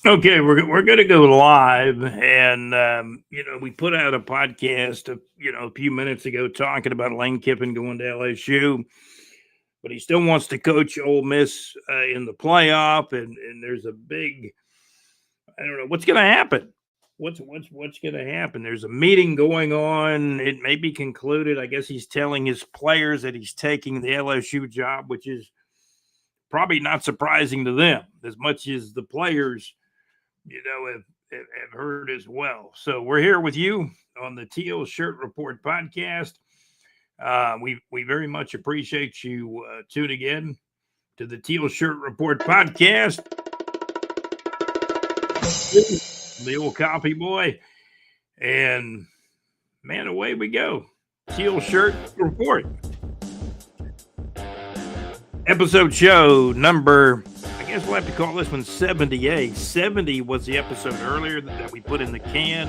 Okay, we're going to go live, and we put out a podcast, a few minutes ago talking about Lane Kiffin going to LSU, but he still wants to coach Ole Miss in the playoff, and there's a big, I don't know what's going to happen. What's going to happen? There's a meeting going on. It may be concluded. I guess he's telling his players that he's taking the LSU job, which is probably not surprising to them as much as the players have heard as well. So we're here with you on the Teal Shirt Report podcast. We very much appreciate you tuning in to the Teal Shirt Report podcast. The old copy boy, and man, away we go. Teal Shirt Report. Episode show number, I guess we'll have to call this one 78. 70 was the episode earlier that we put in the can.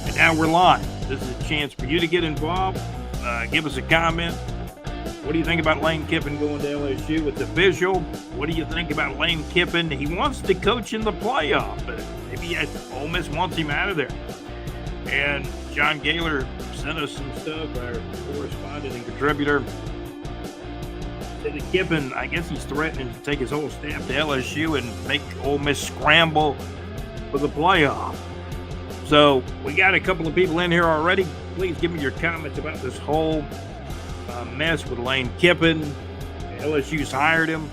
And now we're live. This is a chance for you to get involved. Give us a comment. What do you think about Lane Kiffin going to LSU? It's official. What do you think about Lane Kiffin? He wants to coach in the playoff, but maybe Ole Miss wants him out of there. And John Gaylor sent us some stuff, our correspondent and contributor. Kiffin, I guess he's threatening to take his whole staff to LSU and make Ole Miss scramble for the playoff. So we got a couple of people in here already. Please give me your comments about this whole mess with Lane Kiffin. LSU's hired him.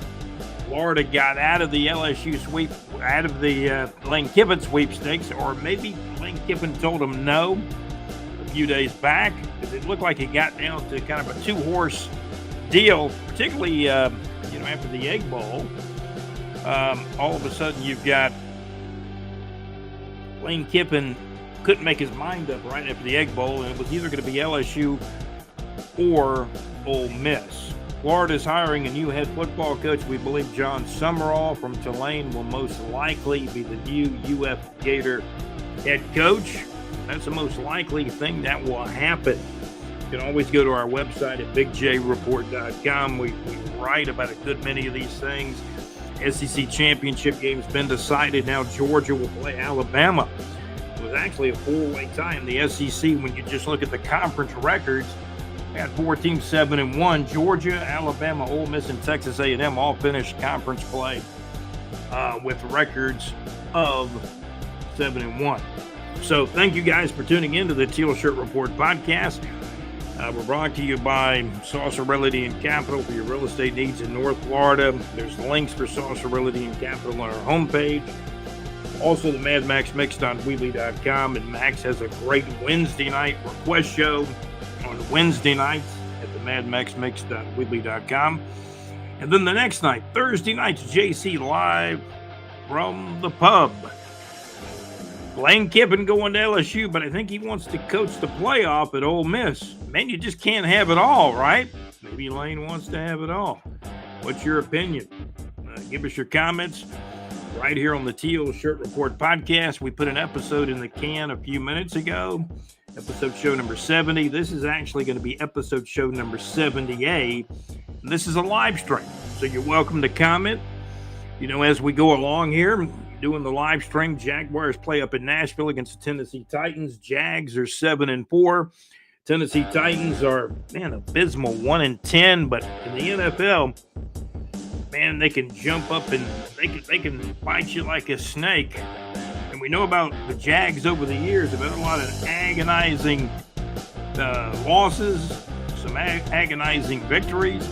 Florida got out of the LSU sweep, out of the Lane Kiffin sweepstakes, or maybe Lane Kiffin told him no a few days back, because it looked like it got down to kind of a two-horse deal, particularly after the Egg Bowl. All of a sudden you've got Lane Kiffin couldn't make his mind up right after the Egg Bowl, and it was either going to be LSU or Ole Miss. Florida's hiring a new head football coach. We believe John Summerall from Tulane will most likely be the new UF Gator head coach. That's the most likely thing that will happen. You can always go to our website at bigjreport.com. We write about a good many of these things. SEC championship game's been decided. Now Georgia will play Alabama. It was actually a four-way tie in the SEC when you just look at the conference records. We had four teams 7-1. Georgia, Alabama, Ole Miss, and Texas A&M all finished conference play with records of 7-1. So thank you guys for tuning in to the Teal Shirt Report podcast. We're brought to you by Saucer Realty and Capital for your real estate needs in North Florida. There's links for Saucer Realty and Capital on our homepage. Also, the Mad Max Mixed on Wheatley.com. And Max has a great Wednesday night request show on Wednesday nights at the Mad Max Mixed on Wheatley.com. And then the next night, Thursday nights, JC live from the pub. Lane Kiffin going to LSU, but I think he wants to coach the playoff at Ole Miss. Man, you just can't have it all, right? Maybe Lane wants to have it all. What's your opinion? Give us your comments right here on the Teal Shirt Report podcast. We put an episode in the can a few minutes ago, episode show number 70. This is actually going to be episode show number 78. And this is a live stream, so you're welcome to comment. As we go along here, doing the live stream, Jaguars play up in Nashville against the Tennessee Titans. Jags are 7-4. Tennessee Titans are, abysmal 1-10. But in the NFL, man, they can jump up and they can bite you like a snake. And we know about the Jags over the years. They've had a lot of agonizing losses, some agonizing victories.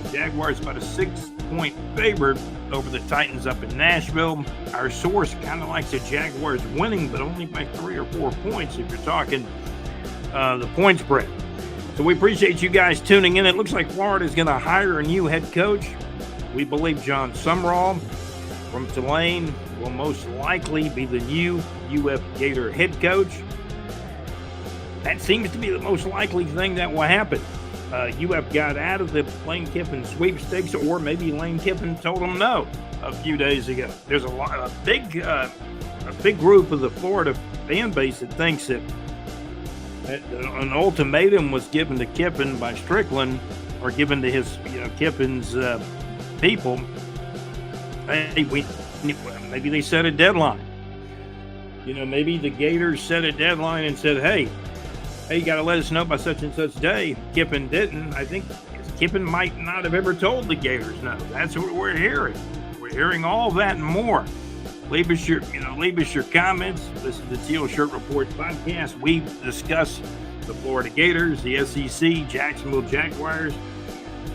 The Jaguars about a 6-point favorite over the Titans up in Nashville. Our source kind of likes the Jaguars winning, but only by 3 or 4 points if you're talking the point spread. So we appreciate you guys tuning in. It looks like Florida is going to hire a new head coach. We believe John Summerall from Tulane will most likely be the new UF Gator head coach. That seems to be the most likely thing that will happen. UF got out of the Lane Kiffin sweepstakes, or maybe Lane Kiffin told them no a few days ago. There's a big group of the Florida fan base that thinks that an ultimatum was given to Kiffin by Strickland, or given to his Kiffin's people. Hey, Maybe they set a deadline. Maybe the Gators set a deadline and said, hey, you got to let us know by such and such day. Kiffin didn't. I think Kiffin might not have ever told the Gators no. That's what we're hearing. We're hearing all that and more. Leave us your comments. This is the Teal Shirt Report podcast. We discuss the Florida Gators, the SEC, Jacksonville Jaguars,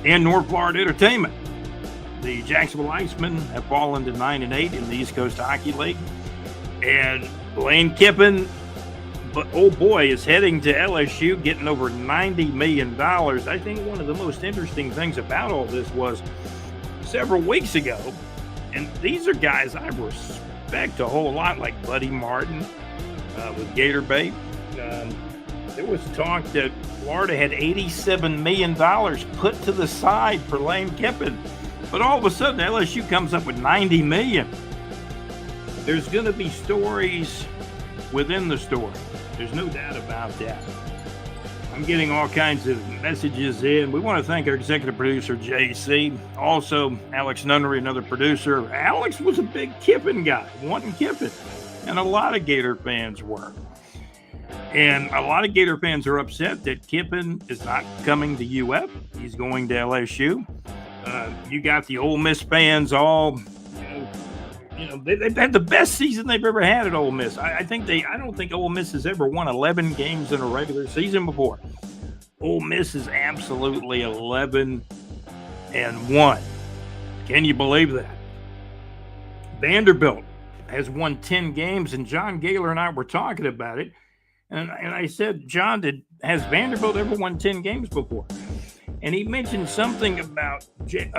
and North Florida Entertainment. The Jacksonville Icemen have fallen to 9-8 in the East Coast Hockey League. And Lane Kiffin, but oh boy, is heading to LSU, getting over $90 million. I think one of the most interesting things about all this was several weeks ago, and these are guys I respect a whole lot, like Buddy Martin with Gator Bait. There was talk that Florida had $87 million put to the side for Lane Kiffin. But all of a sudden, LSU comes up with $90 million. There's going to be stories within the story. There's no doubt about that. I'm getting all kinds of messages in. We want to thank our executive producer, JC. Also, Alex Nunnery, another producer. Alex was a big Kiffin guy, wanting Kiffin. And a lot of Gator fans were. And a lot of Gator fans are upset that Kiffin is not coming to UF. He's going to LSU. You got the Ole Miss fans all, they've had the best season they've ever had at Ole Miss. I don't think Ole Miss has ever won 11 games in a regular season before. Ole Miss is absolutely 11-1. Can you believe that? Vanderbilt has won 10 games, and John Gaylor and I were talking about it. And I said, John, has Vanderbilt ever won 10 games before? And he mentioned something about Jay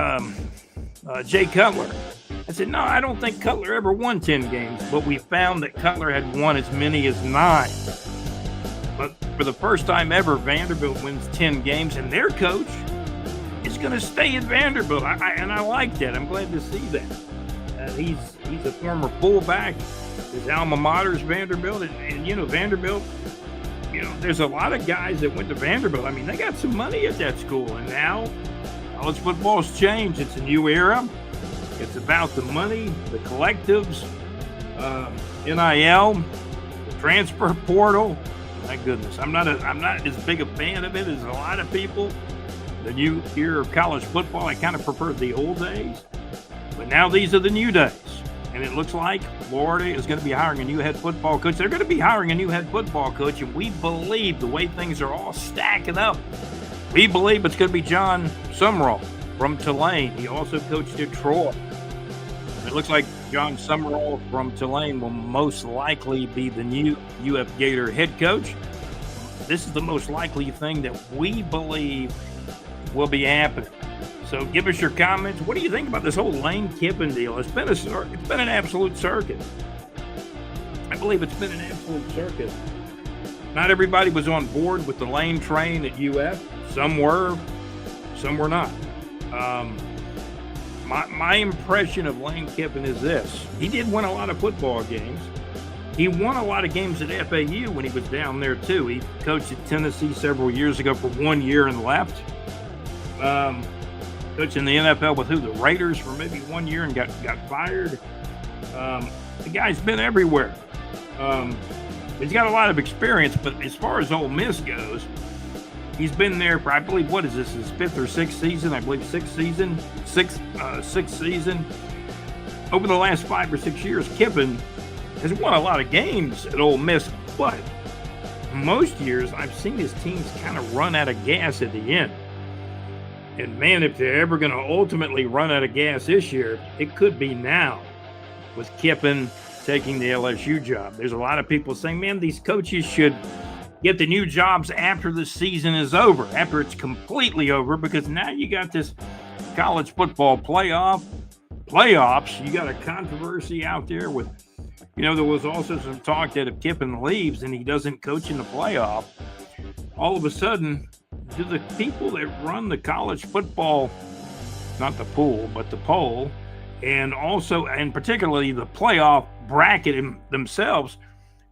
Cutler. I said, no, I don't think Cutler ever won 10 games, but we found that Cutler had won as many as 9. But for the first time ever, Vanderbilt wins 10 games, and their coach is going to stay at Vanderbilt. I like that. I'm glad to see that. He's a former fullback. His alma mater is Vanderbilt, and Vanderbilt, there's a lot of guys that went to Vanderbilt. I mean, they got some money at that school, and now college football's changed. It's a new era. It's about the money, the collectives, NIL, the transfer portal. My goodness, I'm not as big a fan of it as a lot of people. The new era of college football, I kind of prefer the old days, but now these are the new days. And it looks like Florida is going to be hiring a new head football coach. They're going to be hiring a new head football coach, and we believe the way things are all stacking up, we believe it's going to be John Summerall from Tulane. He also coached at Troy. It looks like John Summerall from Tulane will most likely be the new UF Gator head coach. This is the most likely thing that we believe will be happening. So give us your comments. What do you think about this whole Lane Kiffin deal? It's been an absolute circus. I believe it's been an absolute circus. Not everybody was on board with the Lane train at UF. Some were not. My impression of Lane Kiffin is this. He did win a lot of football games. He won a lot of games at FAU when he was down there too. He coached at Tennessee several years ago for 1 year and left. Coached in the NFL with the Raiders for maybe 1 year and got fired. The guy's been everywhere. He's got a lot of experience, but as far as Ole Miss goes, he's been there for, I believe, what is this, his 5th or 6th season? I believe sixth season. Over the last 5 or 6 years, Kiffin has won a lot of games at Ole Miss, but most years I've seen his teams kind of run out of gas at the end. And man, if they're ever going to ultimately run out of gas this year, it could be now with Kiffin taking the LSU job. There's a lot of people saying, man, these coaches should get the new jobs after the season is over, after it's completely over, because now you got this college football playoffs. You got a controversy out there with, there was also some talk that if Kiffin leaves and he doesn't coach in the playoff, all of a sudden, do the people that run the college football, not the pool, but the poll, and also, and particularly the playoff bracket themselves,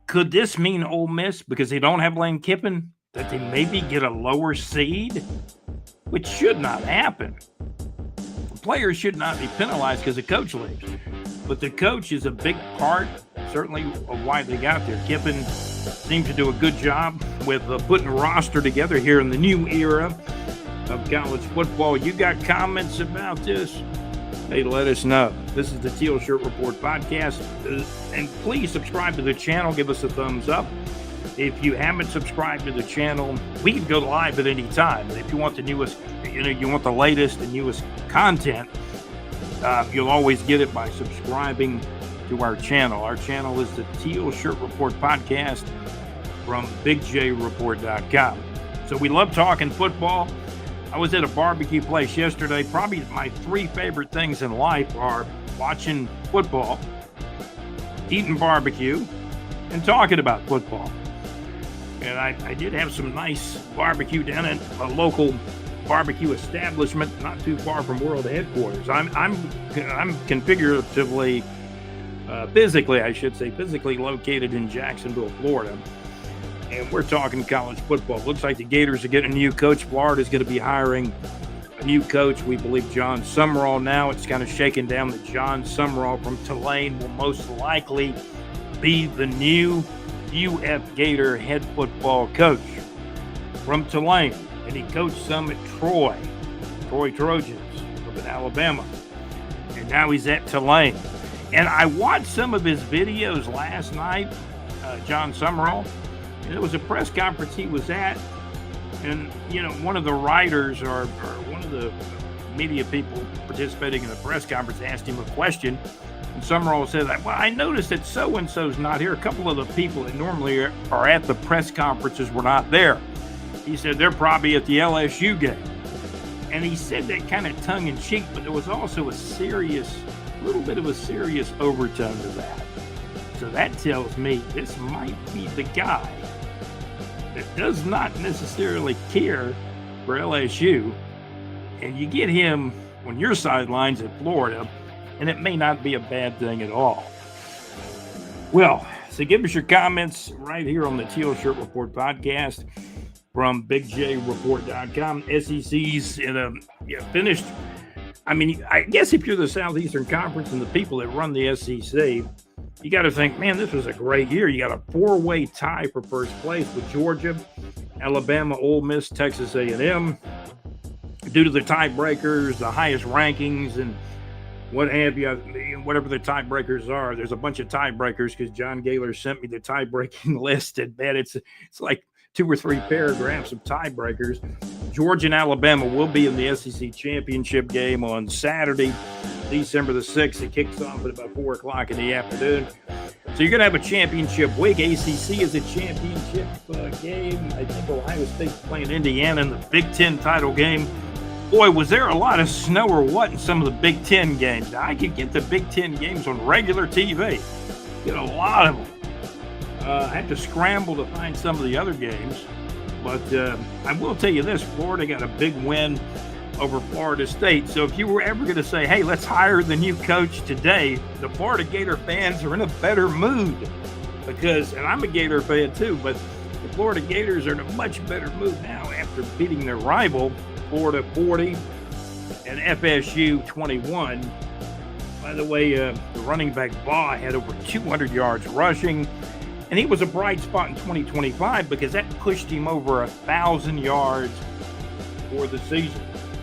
could this mean Ole Miss, because they don't have Lane Kiffin, that they maybe get a lower seed? Which should not happen. Players should not be penalized because a coach leaves. but the coach is a big part, certainly, of why they got there. Kiffin seems to do a good job with putting a roster together here in the new era of college football. You got comments about this? Hey, let us know. This is the Teal Shirt Report podcast, and please subscribe to the channel. Give us a thumbs up. If you haven't subscribed to the channel, we can go live at any time. But if you want the newest, you want the latest and newest content, you'll always get it by subscribing to our channel. Our channel is the Teal Shirt Report podcast from BigJReport.com. So we love talking football. I was at a barbecue place yesterday. Probably my three favorite things in life are watching football, eating barbecue, and talking about football. And I did have some nice barbecue down at a local barbecue establishment not too far from world headquarters. I'm configuratively, physically located in Jacksonville, Florida. And we're talking college football. Looks like the Gators are getting a new coach. Florida's going to be hiring a new coach. We believe John Summerall now. It's kind of shaken down that John Summerall from Tulane will most likely be the new UF Gator head football coach from Tulane. And he coached some at Troy Trojans up in Alabama. And now he's at Tulane. And I watched some of his videos last night, John Summerall. And it was a press conference he was at, and one of the writers or one of the media people participating in the press conference asked him a question, and Summerall said, "Well, I noticed that so and so's not here. A couple of the people that normally are at the press conferences were not there." He said they're probably at the LSU game, and he said that kind of tongue in cheek, but there was also a little bit of a serious overtone to that. So that tells me this might be the guy that does not necessarily care for LSU, and you get him on your sidelines at Florida, and it may not be a bad thing at all. Well, so give us your comments right here on the Teal Shirt Report podcast from BigJReport.com. SEC's finished. I mean, I guess if you're the Southeastern Conference and the people that run the SEC, you got to think, man, this was a great year. You got a four-way tie for first place with Georgia, Alabama, Ole Miss, Texas A&M. Due to the tiebreakers, the highest rankings, and what have you, whatever the tiebreakers are, there's a bunch of tiebreakers because John Gaylor sent me the tie-breaking list. I bet it's like 2 or 3 paragraphs of tiebreakers. Georgia and Alabama will be in the SEC championship game on Saturday, December the 6th. It kicks off at about 4 o'clock in the afternoon. So you're going to have a championship week. ACC is a championship game. I think Ohio State's playing Indiana in the Big Ten title game. Boy, was there a lot of snow or what in some of the Big Ten games. Now, I could get the Big Ten games on regular TV. Get a lot of them. I have to scramble to find some of the other games. But I will tell you this, Florida got a big win over Florida State. So if you were ever going to say, hey, let's hire the new coach today, the Florida Gator fans are in a better mood. Because, and I'm a Gator fan too, but the Florida Gators are in a much better mood now after beating their rival, Florida 40 and FSU 21. By the way, the running back Baugh had over 200 yards rushing. And he was a bright spot in 2025 because that pushed him over 1,000 yards for the season.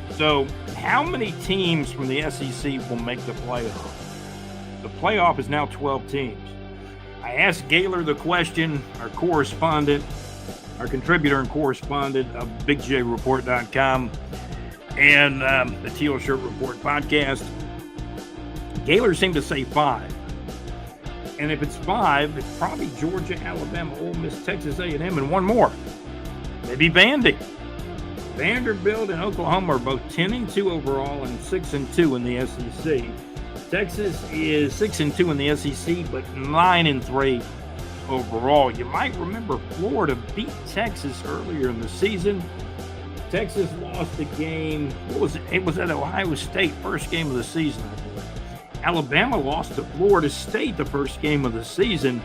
So how many teams from the SEC will make the playoff? The playoff is now 12 teams. I asked Gaylor the question, our correspondent, our contributor and correspondent of BigJReport.com and the Teal Shirt Report podcast. Gaylor seemed to say 5. And if it's 5, it's probably Georgia, Alabama, Ole Miss, Texas A&M, and one more. Maybe Vandy. Vanderbilt and Oklahoma are both 10-2 overall and 6-2 in the SEC. Texas is 6-2 in the SEC, but 9-3 overall. You might remember Florida beat Texas earlier in the season. Texas lost the game. What was it? It was at Ohio State, first game of the season, I believe. Alabama lost to Florida State the first game of the season.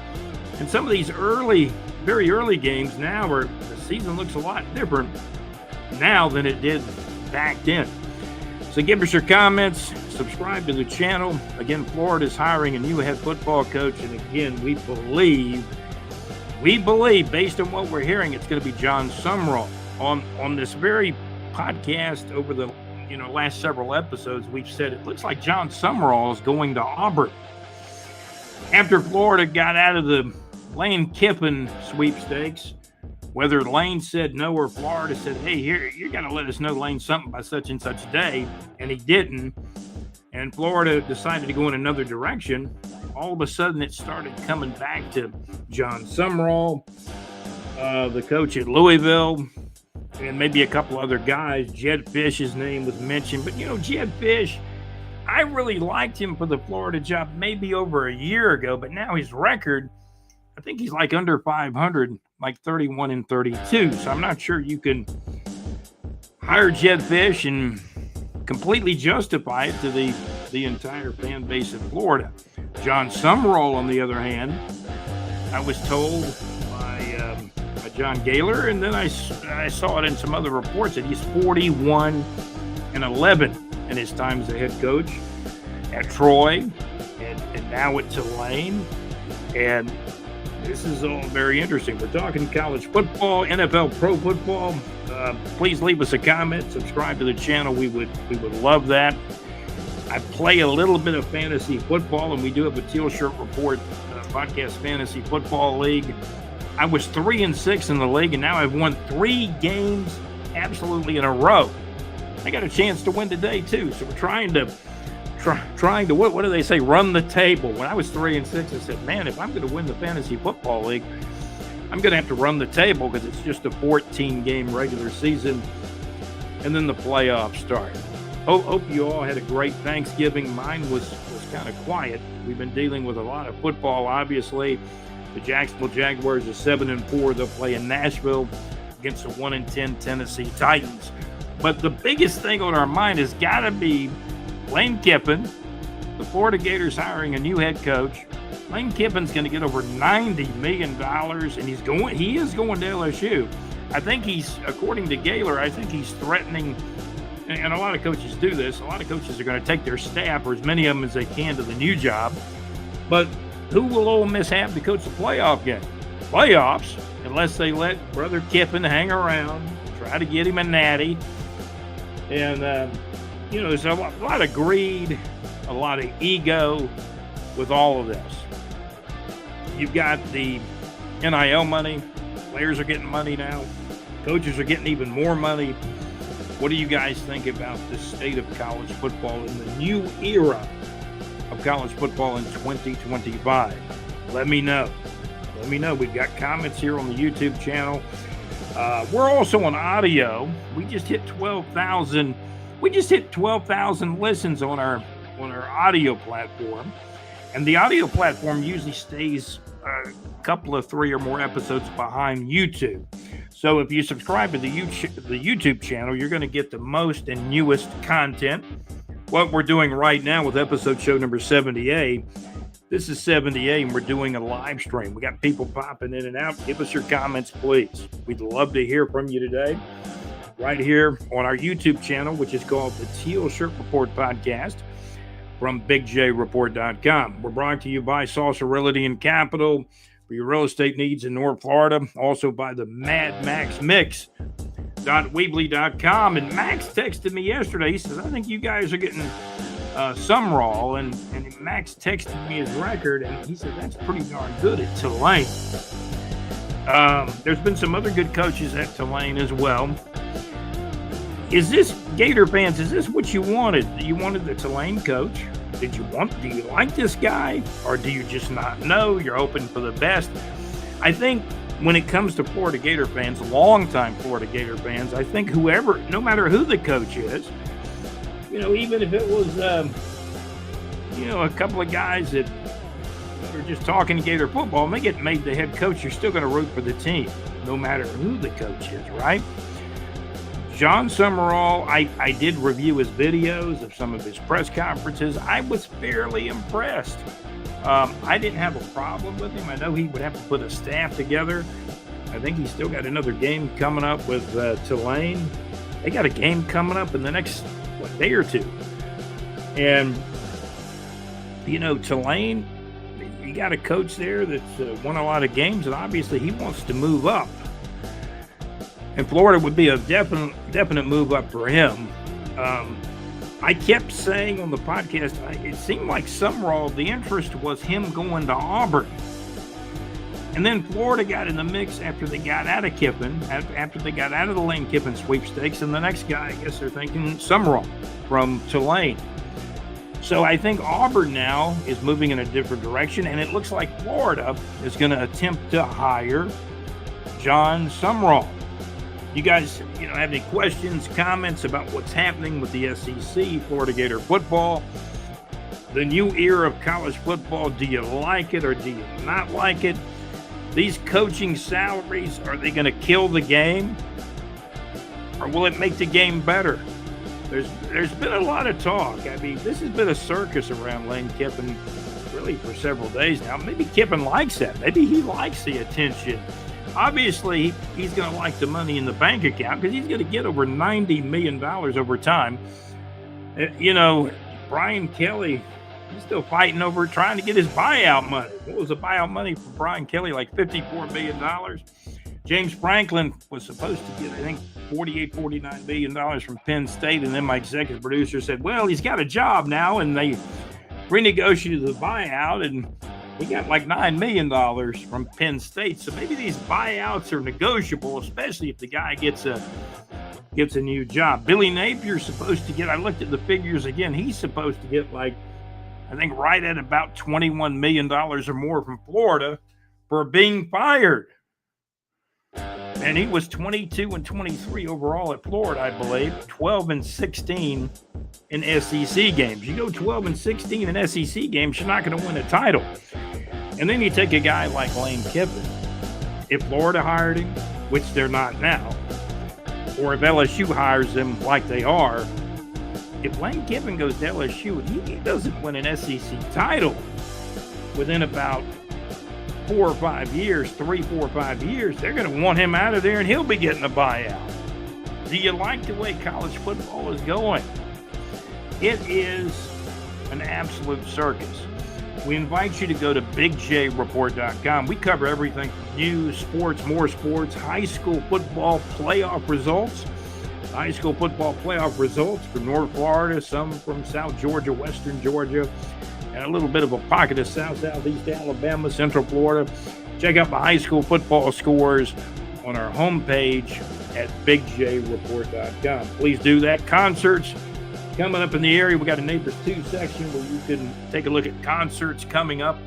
And some of these very early games now, the season looks a lot different now than it did back then. So give us your comments, subscribe to the channel. Again, Florida is hiring a new head football coach, and again, we believe, based on what we're hearing, it's going to be John Summerall. On this very podcast over the last several episodes, we've said it looks like John Summerall is going to Auburn. After Florida got out of the Lane Kiffin sweepstakes, whether Lane said no or Florida said, hey, here, you got to let us know, Lane, something by such and such day, and he didn't, and Florida decided to go in another direction, all of a sudden it started coming back to John Summerall, the coach at Louisville, and maybe a couple other guys. Jed Fish's name was mentioned, but Jed Fish, I really liked him for the Florida job maybe over a year ago, but now his record, I think he's like under 500, like 31-32. So I'm not sure you can hire Jed Fish and completely justify it to the entire fan base of Florida. John Summerall, on the other hand, I was told by John Gaylor, and then I saw it in some other reports that he's 41-11 in his time as a head coach at Troy and now at Tulane. And this is all very interesting. We're talking college football, NFL pro football. Please leave us a comment, subscribe to the channel. We would love that. I play a little bit of fantasy football, and we do have a Teal Shirt Report podcast fantasy football league. I was 3-6 in the league, and now I've won 3 games absolutely in a row. I got a chance to win today too, so we're trying to what do they say? Run the table. When I was 3-6, I said, man, if I'm going to win the fantasy football league, I'm going to have to run the table because it's just a 14-game regular season, and then the playoffs start. Hope you all had a great Thanksgiving. Mine was kind of quiet. We've been dealing with a lot of football, obviously. The Jacksonville Jaguars are 7-4. They'll play in Nashville against the 1-10 Tennessee Titans. But the biggest thing on our mind has got to be Lane Kiffin. The Florida Gators hiring a new head coach. Lane Kiffin's going to get over $90 million, and he is going to LSU. I think according to Gaylor, I think he's threatening, and a lot of coaches do this, a lot of coaches are going to take their staff, or as many of them as they can, to the new job. But who will Ole Miss have to coach the playoff game? Playoffs, unless they let Brother Kiffin hang around, try to get him a natty. And, there's a lot of greed, a lot of ego with all of this. You've got the NIL money. Players are getting money now. Coaches are getting even more money. What do you guys think about the state of college football in the new era of college football in 2025? Let me know. We've got comments here on the YouTube channel. We're also on audio. We just hit 12,000. We just hit 12,000 listens on our audio platform, and the audio platform usually stays a couple of 3 or more episodes behind YouTube. So if you subscribe to the YouTube channel, you're going to get the most and newest content. What we're doing right now with episode show number 78. This is 78, and we're doing a live stream. We got people popping in and out. Give us your comments, please. We'd love to hear from you today. Right here on our YouTube channel, which is called the Teal Shirt Report Podcast from BigJReport.com. We're brought to you by Saucer Realty and Capital for your real estate needs in North Florida. Also by the Mad Max Mix.weebly.com. And Max texted me yesterday. He says, I think you guys are getting Summerall. And Max texted me his record, and he said, that's pretty darn good at Tulane. There's been some other good coaches at Tulane as well. Is this, Gator fans, is this what you wanted? You wanted the Tulane coach? Do you like this guy? Or do you just not know? You're hoping for the best. I think when it comes to Florida Gator fans, longtime Florida Gator fans, I think whoever, no matter who the coach is, even if it was, a couple of guys that are just talking Gator football, and they get made the head coach, you're still going to root for the team, no matter who the coach is, right? John Summerall, I did review his videos of some of his press conferences. I was fairly impressed. I didn't have a problem with him. I know he would have to put a staff together. I think he's still got another game coming up with Tulane. They got a game coming up in the next, day or two. And, Tulane, you got a coach there that's won a lot of games, and obviously he wants to move up. And Florida would be a definite move up for him. I kept saying on the podcast, it seemed like Summerall, the interest was him going to Auburn. And then Florida got in the mix after they got out of Kiffin, after they got out of the Lane Kiffin sweepstakes. And the next guy, I guess they're thinking Summerall from Tulane. So I think Auburn now is moving in a different direction. And it looks like Florida is going to attempt to hire John Summerall. You guys, have any questions, comments about what's happening with the SEC, Florida Gator football, the new era of college football? Do you like it or do you not like it? These coaching salaries, are they going to kill the game? Or will it make the game better? There's been a lot of talk. I mean, this has been a circus around Lane Kiffin really for several days now. Maybe Kiffin likes that. Maybe he likes the attention. Obviously, he's going to like the money in the bank account because he's going to get over $90 million over time. Brian Kelly, he's still fighting over trying to get his buyout money. What was the buyout money for Brian Kelly? Like $54 million. James Franklin was supposed to get, I think, $49 million from Penn State. And then my executive producer said, well, he's got a job now. And they renegotiated the buyout, and he got like $9 million from Penn State. So maybe these buyouts are negotiable, especially if the guy gets a new job. Billy Napier's supposed to get, I looked at the figures again, he's supposed to get I think right at about $21 million or more from Florida for being fired. And he was 22-23 overall at Florida, I believe, 12-16 in SEC games. You go 12-16 in SEC games, you're not going to win a title. And then you take a guy like Lane Kiffin. If Florida hired him, which they're not now, or if LSU hires him like they are, if Lane Kiffin goes to LSU and he doesn't win an SEC title within about 4 or 5 years, 3, 4, or 5 years, they're going to want him out of there and he'll be getting a buyout. Do you like the way college football is going? It is an absolute circus. We invite you to go to bigjreport.com. We cover everything from news, sports, more sports, high school football playoff results. High school football playoff results from North Florida, some from South Georgia, Western Georgia, and a little bit of a pocket of Southeast Alabama, Central Florida. Check out the high school football scores on our homepage at bigjreport.com. Please do that. Concerts coming up in the area. We got a Neighbors 2 section where you can take a look at concerts coming up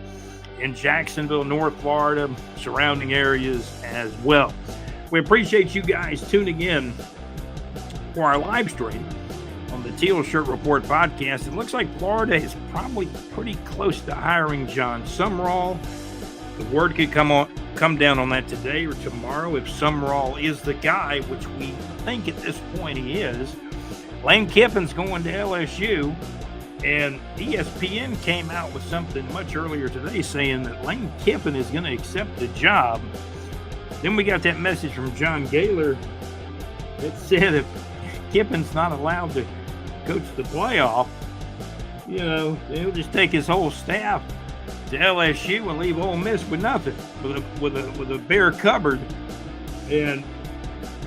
in Jacksonville, North Florida, surrounding areas as well. We appreciate you guys tuning in for our live stream on the Teal Shirt Report podcast. It looks like Florida is probably pretty close to hiring John Summerall. The word could come down on that today or tomorrow if Summerall is the guy, which we think at this point he is. Lane Kiffin's going to LSU, and ESPN came out with something much earlier today saying that Lane Kiffin is going to accept the job. Then we got that message from John Gaylor that said if Kiffin's not allowed to coach the playoff, he'll just take his whole staff to LSU and leave Ole Miss with nothing, with a bare cupboard. And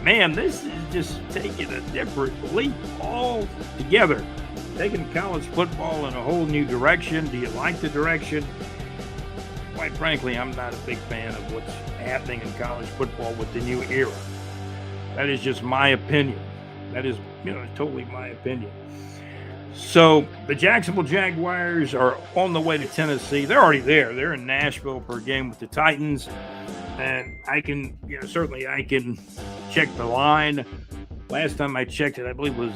man, this is just taking a different leap altogether, taking college football in a whole new direction. Do you like the direction? Quite frankly, I'm not a big fan of what's happening in college football with the new era. That is just my opinion. That is, totally my opinion. So the Jacksonville Jaguars are on the way to Tennessee. They're already there. They're in Nashville for a game with the Titans. And I can, certainly I can check the line. Last time I checked it, I believe was,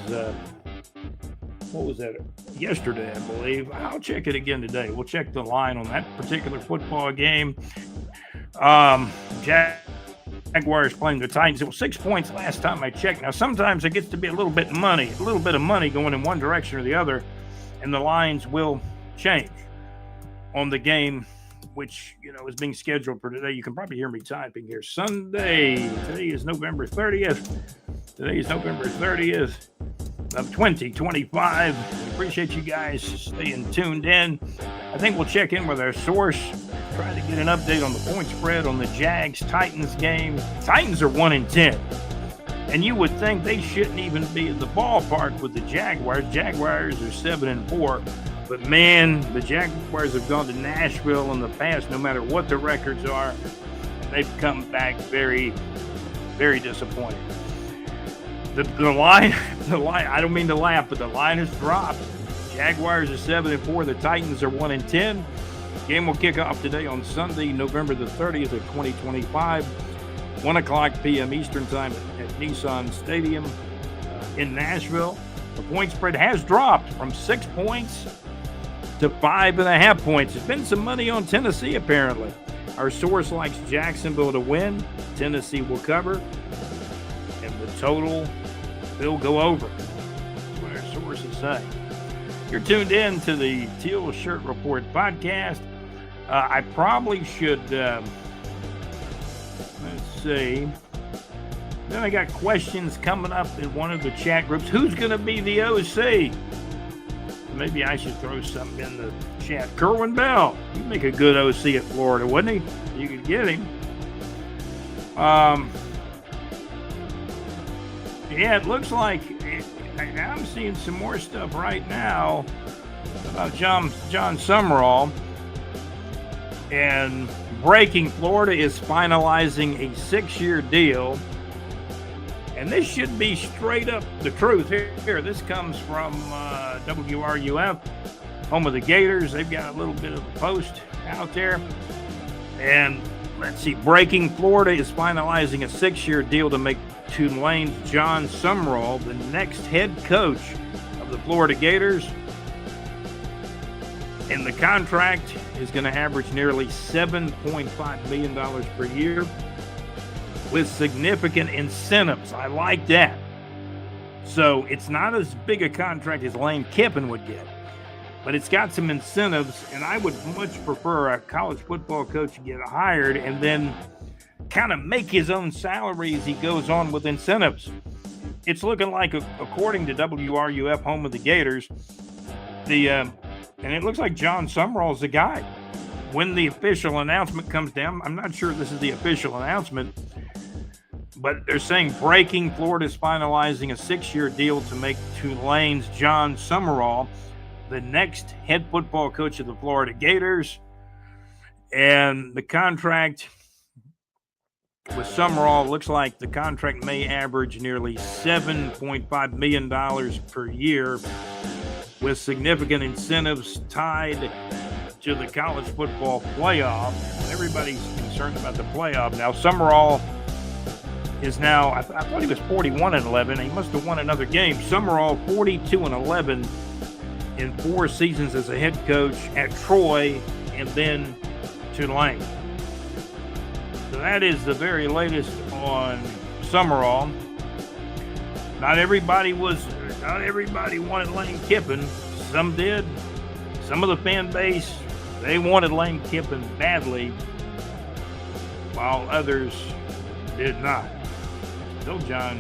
what was that? Yesterday, I believe. I'll check it again today. We'll check the line on that particular football game. Jaguars playing the Titans. It was 6 points last time I checked. Now, sometimes it gets to be a little bit of money going in one direction or the other, and the lines will change on the game, which, is being scheduled for today. You can probably hear me typing here. Sunday. Today is November 30th. of 2025. We appreciate you guys staying tuned in. I think we'll check in with our source, try to get an update on the point spread on the Jags-Titans game. Titans are 1-10. And you would think they shouldn't even be in the ballpark with the Jaguars. Jaguars are 7-4. But, man, the Jaguars have gone to Nashville in the past, no matter what the records are. And they've come back very, very disappointed. The line, I don't mean to laugh, but the line has dropped. Jaguars are 7-4. The Titans are 1-10. Game will kick off today on Sunday, November the 30th of 2025. 1 o'clock p.m. Eastern Time at Nissan Stadium in Nashville. The point spread has dropped from 6 points to 5.5 points. There's been some money on Tennessee, apparently. Our source likes Jacksonville to win. Tennessee will cover. And the total will go over. That's what our sources say. You're tuned in to the Teal Shirt Report podcast. I probably should... let's see. Then I got questions coming up in one of the chat groups. Who's going to be the OC? Maybe I should throw something in the chat. Kerwin Bell. He'd make a good OC at Florida, wouldn't he? You could get him. Yeah, it looks like I'm seeing some more stuff right now about John Summerall. And breaking, Florida is finalizing a 6-year deal. And this should be straight up the truth. Here, this comes from WRUF, home of the Gators. They've got a little bit of a post out there. And let's see, breaking, Florida is finalizing a 6-year deal to make Tulane's John Summerall the next head coach of the Florida Gators. And the contract is going to average nearly $7.5 million per year with significant incentives. I like that. So it's not as big a contract as Lane Kiffin would get, but it's got some incentives, and I would much prefer a college football coach to get hired and then kind of make his own salary as he goes on with incentives. It's looking like, according to WRUF, home of the Gators, and it looks like John Summerall's the guy. When the official announcement comes down, I'm not sure this is the official announcement, but they're saying breaking, Florida's finalizing a 6-year deal to make Tulane's John Summerall the next head football coach of the Florida Gators. And the contract with Summerall looks like the contract may average nearly $7.5 million per year with significant incentives tied to the college football playoff. Everybody's concerned about the playoff. Now, Summerall is now, I thought he was 41-11. He must have won another game. Summerall 42-11 in 4 seasons as a head coach at Troy and then Tulane. So that is the very latest on Summerall. Not everybody wanted Lane Kiffin. Some did. Some of the fan base, they wanted Lane Kiffin badly, while others did not. Tell John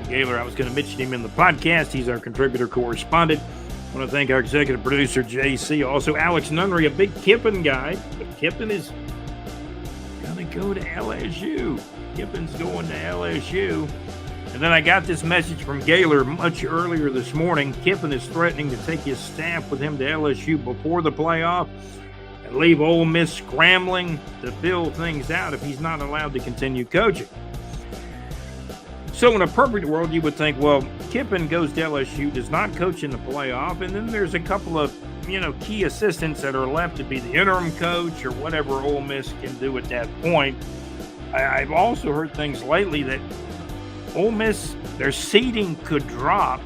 Gaylor I was going to mention him in the podcast. He's our contributor correspondent. I want to thank our executive producer, JC. Also, Alex Nunnery, a big Kiffin guy. But Kiffin is going to go to LSU. Kiffin's going to LSU. And then I got this message from Gaylor much earlier this morning. Kiffin is threatening to take his staff with him to LSU before the playoff and leave Ole Miss scrambling to fill things out if he's not allowed to continue coaching. So in a perfect world, you would think, well, Kiffin goes to LSU, does not coach in the playoff, and then there's a couple of, key assistants that are left to be the interim coach or whatever Ole Miss can do at that point. I've also heard things lately that Ole Miss, their seeding could drop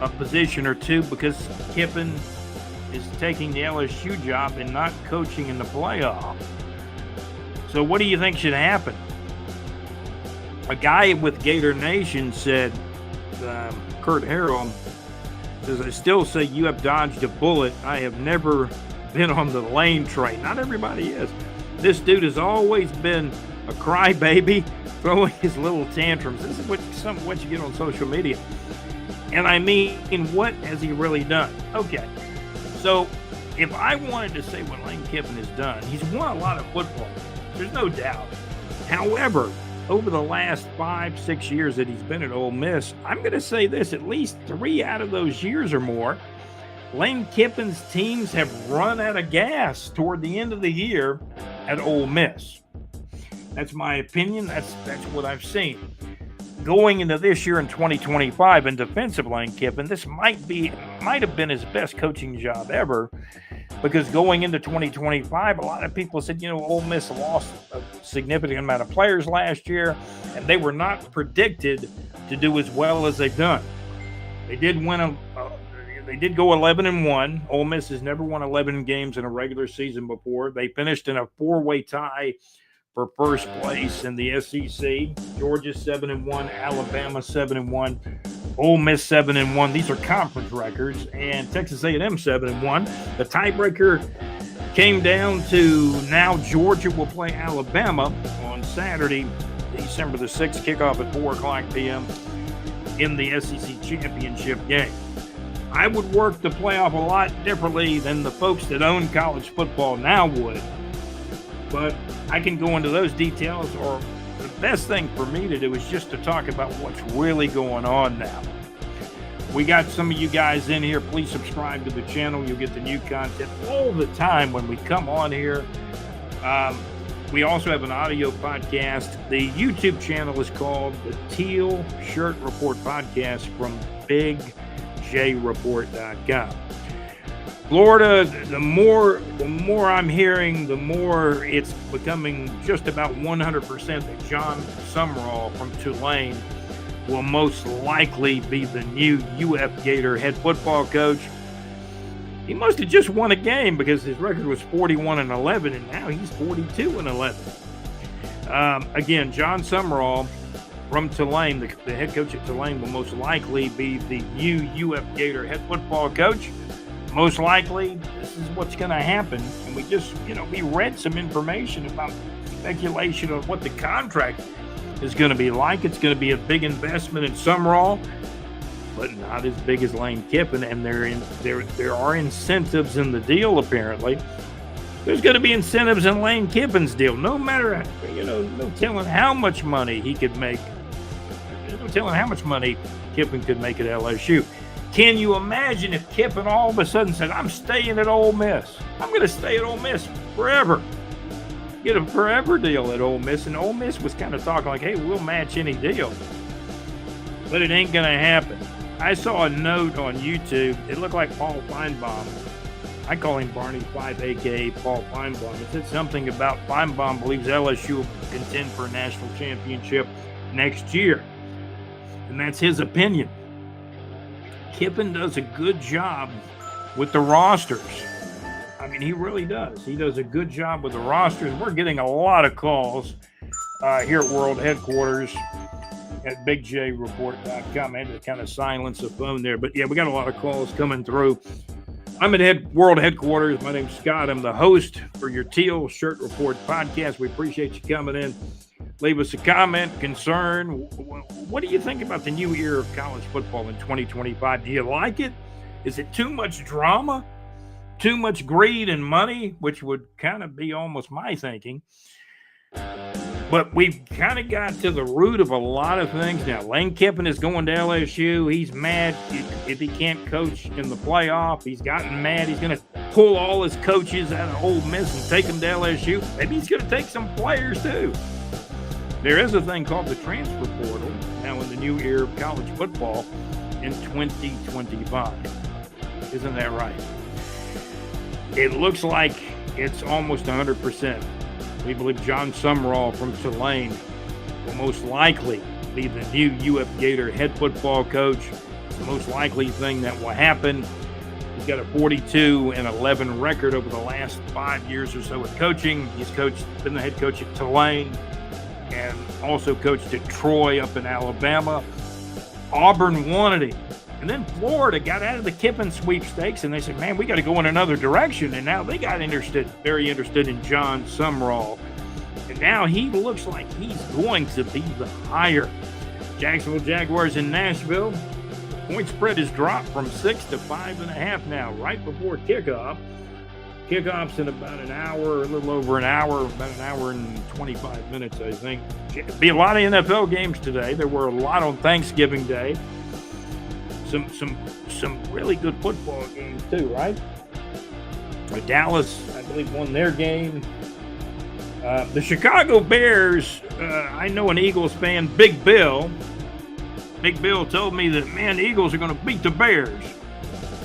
a position or two because Kiffin is taking the LSU job and not coaching in the playoff. So what do you think should happen? A guy with Gator Nation said, Kurt Harrell, says, I still say you have dodged a bullet. I have never been on the Lane train. Not everybody is. This dude has always been a crybaby, throwing his little tantrums. This is what you get on social media. And I mean, what has he really done? Okay, so if I wanted to say what Lane Kiffin has done, he's won a lot of football games. There's no doubt. However, over the last 5-6 years that he's been at Ole Miss, I'm going to say this, at least 3 out of those years or more, Lane Kiffin's teams have run out of gas toward the end of the year at Ole Miss. That's my opinion. That's what I've seen. Going into this year in 2025 in defensive Lane Kiffin, this might have been his best coaching job ever, because going into 2025, a lot of people said, Ole Miss lost a significant amount of players last year, and they were not predicted to do as well as they've done. They did win they did go 11-1. Ole Miss has never won 11 games in a regular season before. They finished in a 4-way tie for first place in the SEC. Georgia 7-1, Alabama 7-1, Ole Miss 7-1. These are conference records, and Texas A&M 7-1. The tiebreaker came down to now Georgia will play Alabama on Saturday, December the 6th, kickoff at 4:00 p.m. in the SEC championship game. I would work the playoff a lot differently than the folks that own college football now would. But I can go into those details, or the best thing for me to do is just to talk about what's really going on now. We got some of you guys in here. Please subscribe to the channel. You'll get the new content all the time when we come on here. We also have an audio podcast. The YouTube channel is called the Teal Shirt Report Podcast from BigJReport.com. Florida, the more I'm hearing, the more it's becoming just about 100% that John Summerall from Tulane will most likely be the new UF Gator head football coach. He must have just won a game, because his record was 41-11, and now he's 42-11. Again, John Summerall from Tulane, the head coach at Tulane, will most likely be the new UF Gator head football coach. Most likely, this is what's going to happen. And we just, we read some information about speculation of what the contract is going to be like. It's going to be a big investment in Summerall, but not as big as Lane Kiffin. And there are incentives in the deal, apparently. There's going to be incentives in Lane Kiffin's deal. No matter, no telling how much money he could make. No telling how much money Kiffin could make at LSU. Can you imagine if Kiffin all of a sudden said, I'm staying at Ole Miss. I'm going to stay at Ole Miss forever. Get a forever deal at Ole Miss. And Ole Miss was kind of talking like, hey, we'll match any deal. But it ain't going to happen. I saw a note on YouTube. It looked like Paul Feinbaum. I call him Barney 5, a.k.a. Paul Feinbaum. It said something about Feinbaum believes LSU will contend for a national championship next year. And that's his opinion. Kiffin does a good job with the rosters. I mean, he really does. He does a good job with the rosters. We're getting a lot of calls here at World Headquarters at BigJReport.com. I had to kind of silence the phone there. But, yeah, we got a lot of calls coming through. I'm at World Headquarters. My name's Scott. I'm the host for your Teal Shirt Report podcast. We appreciate you coming in. Leave us a comment, concern. What do you think about the new era of college football in 2025? Do you like it? Is it too much drama? Too much greed and money? Which would kind of be almost my thinking. But we've kind of got to the root of a lot of things now. Lane Kiffin is going to LSU. He's mad if he can't coach in the playoff. He's gotten mad. He's going to pull all his coaches out of Ole Miss and take them to LSU. Maybe he's going to take some players too. There is a thing called the transfer portal now in the new era of college football in 2025. Isn't that right? It looks like it's almost 100%. We believe John Summerall from Tulane will most likely be the new UF Gator head football coach. It's the most likely thing that will happen. He's got a 42-11 record over the last 5 years or so with coaching. He's been the head coach at Tulane, and also coached at Troy up in Alabama. Auburn wanted him. And then Florida got out of the Kiffin sweepstakes, and they said, man, we got to go in another direction. And now they got very interested in John Summerall. And now he looks like he's going to be the hire. Jacksonville Jaguars in Nashville. Point spread has dropped from 6 to 5.5 now, right before kickoff. Kickoff's in about an hour, a little over an hour, about an hour and 25 minutes, I think. Be a lot of NFL games today. There were a lot on Thanksgiving Day. Some really good football games too, right? Dallas, I believe, won their game. The Chicago Bears, I know an Eagles fan, Big Bill. Big Bill told me that, man, the Eagles are going to beat the Bears.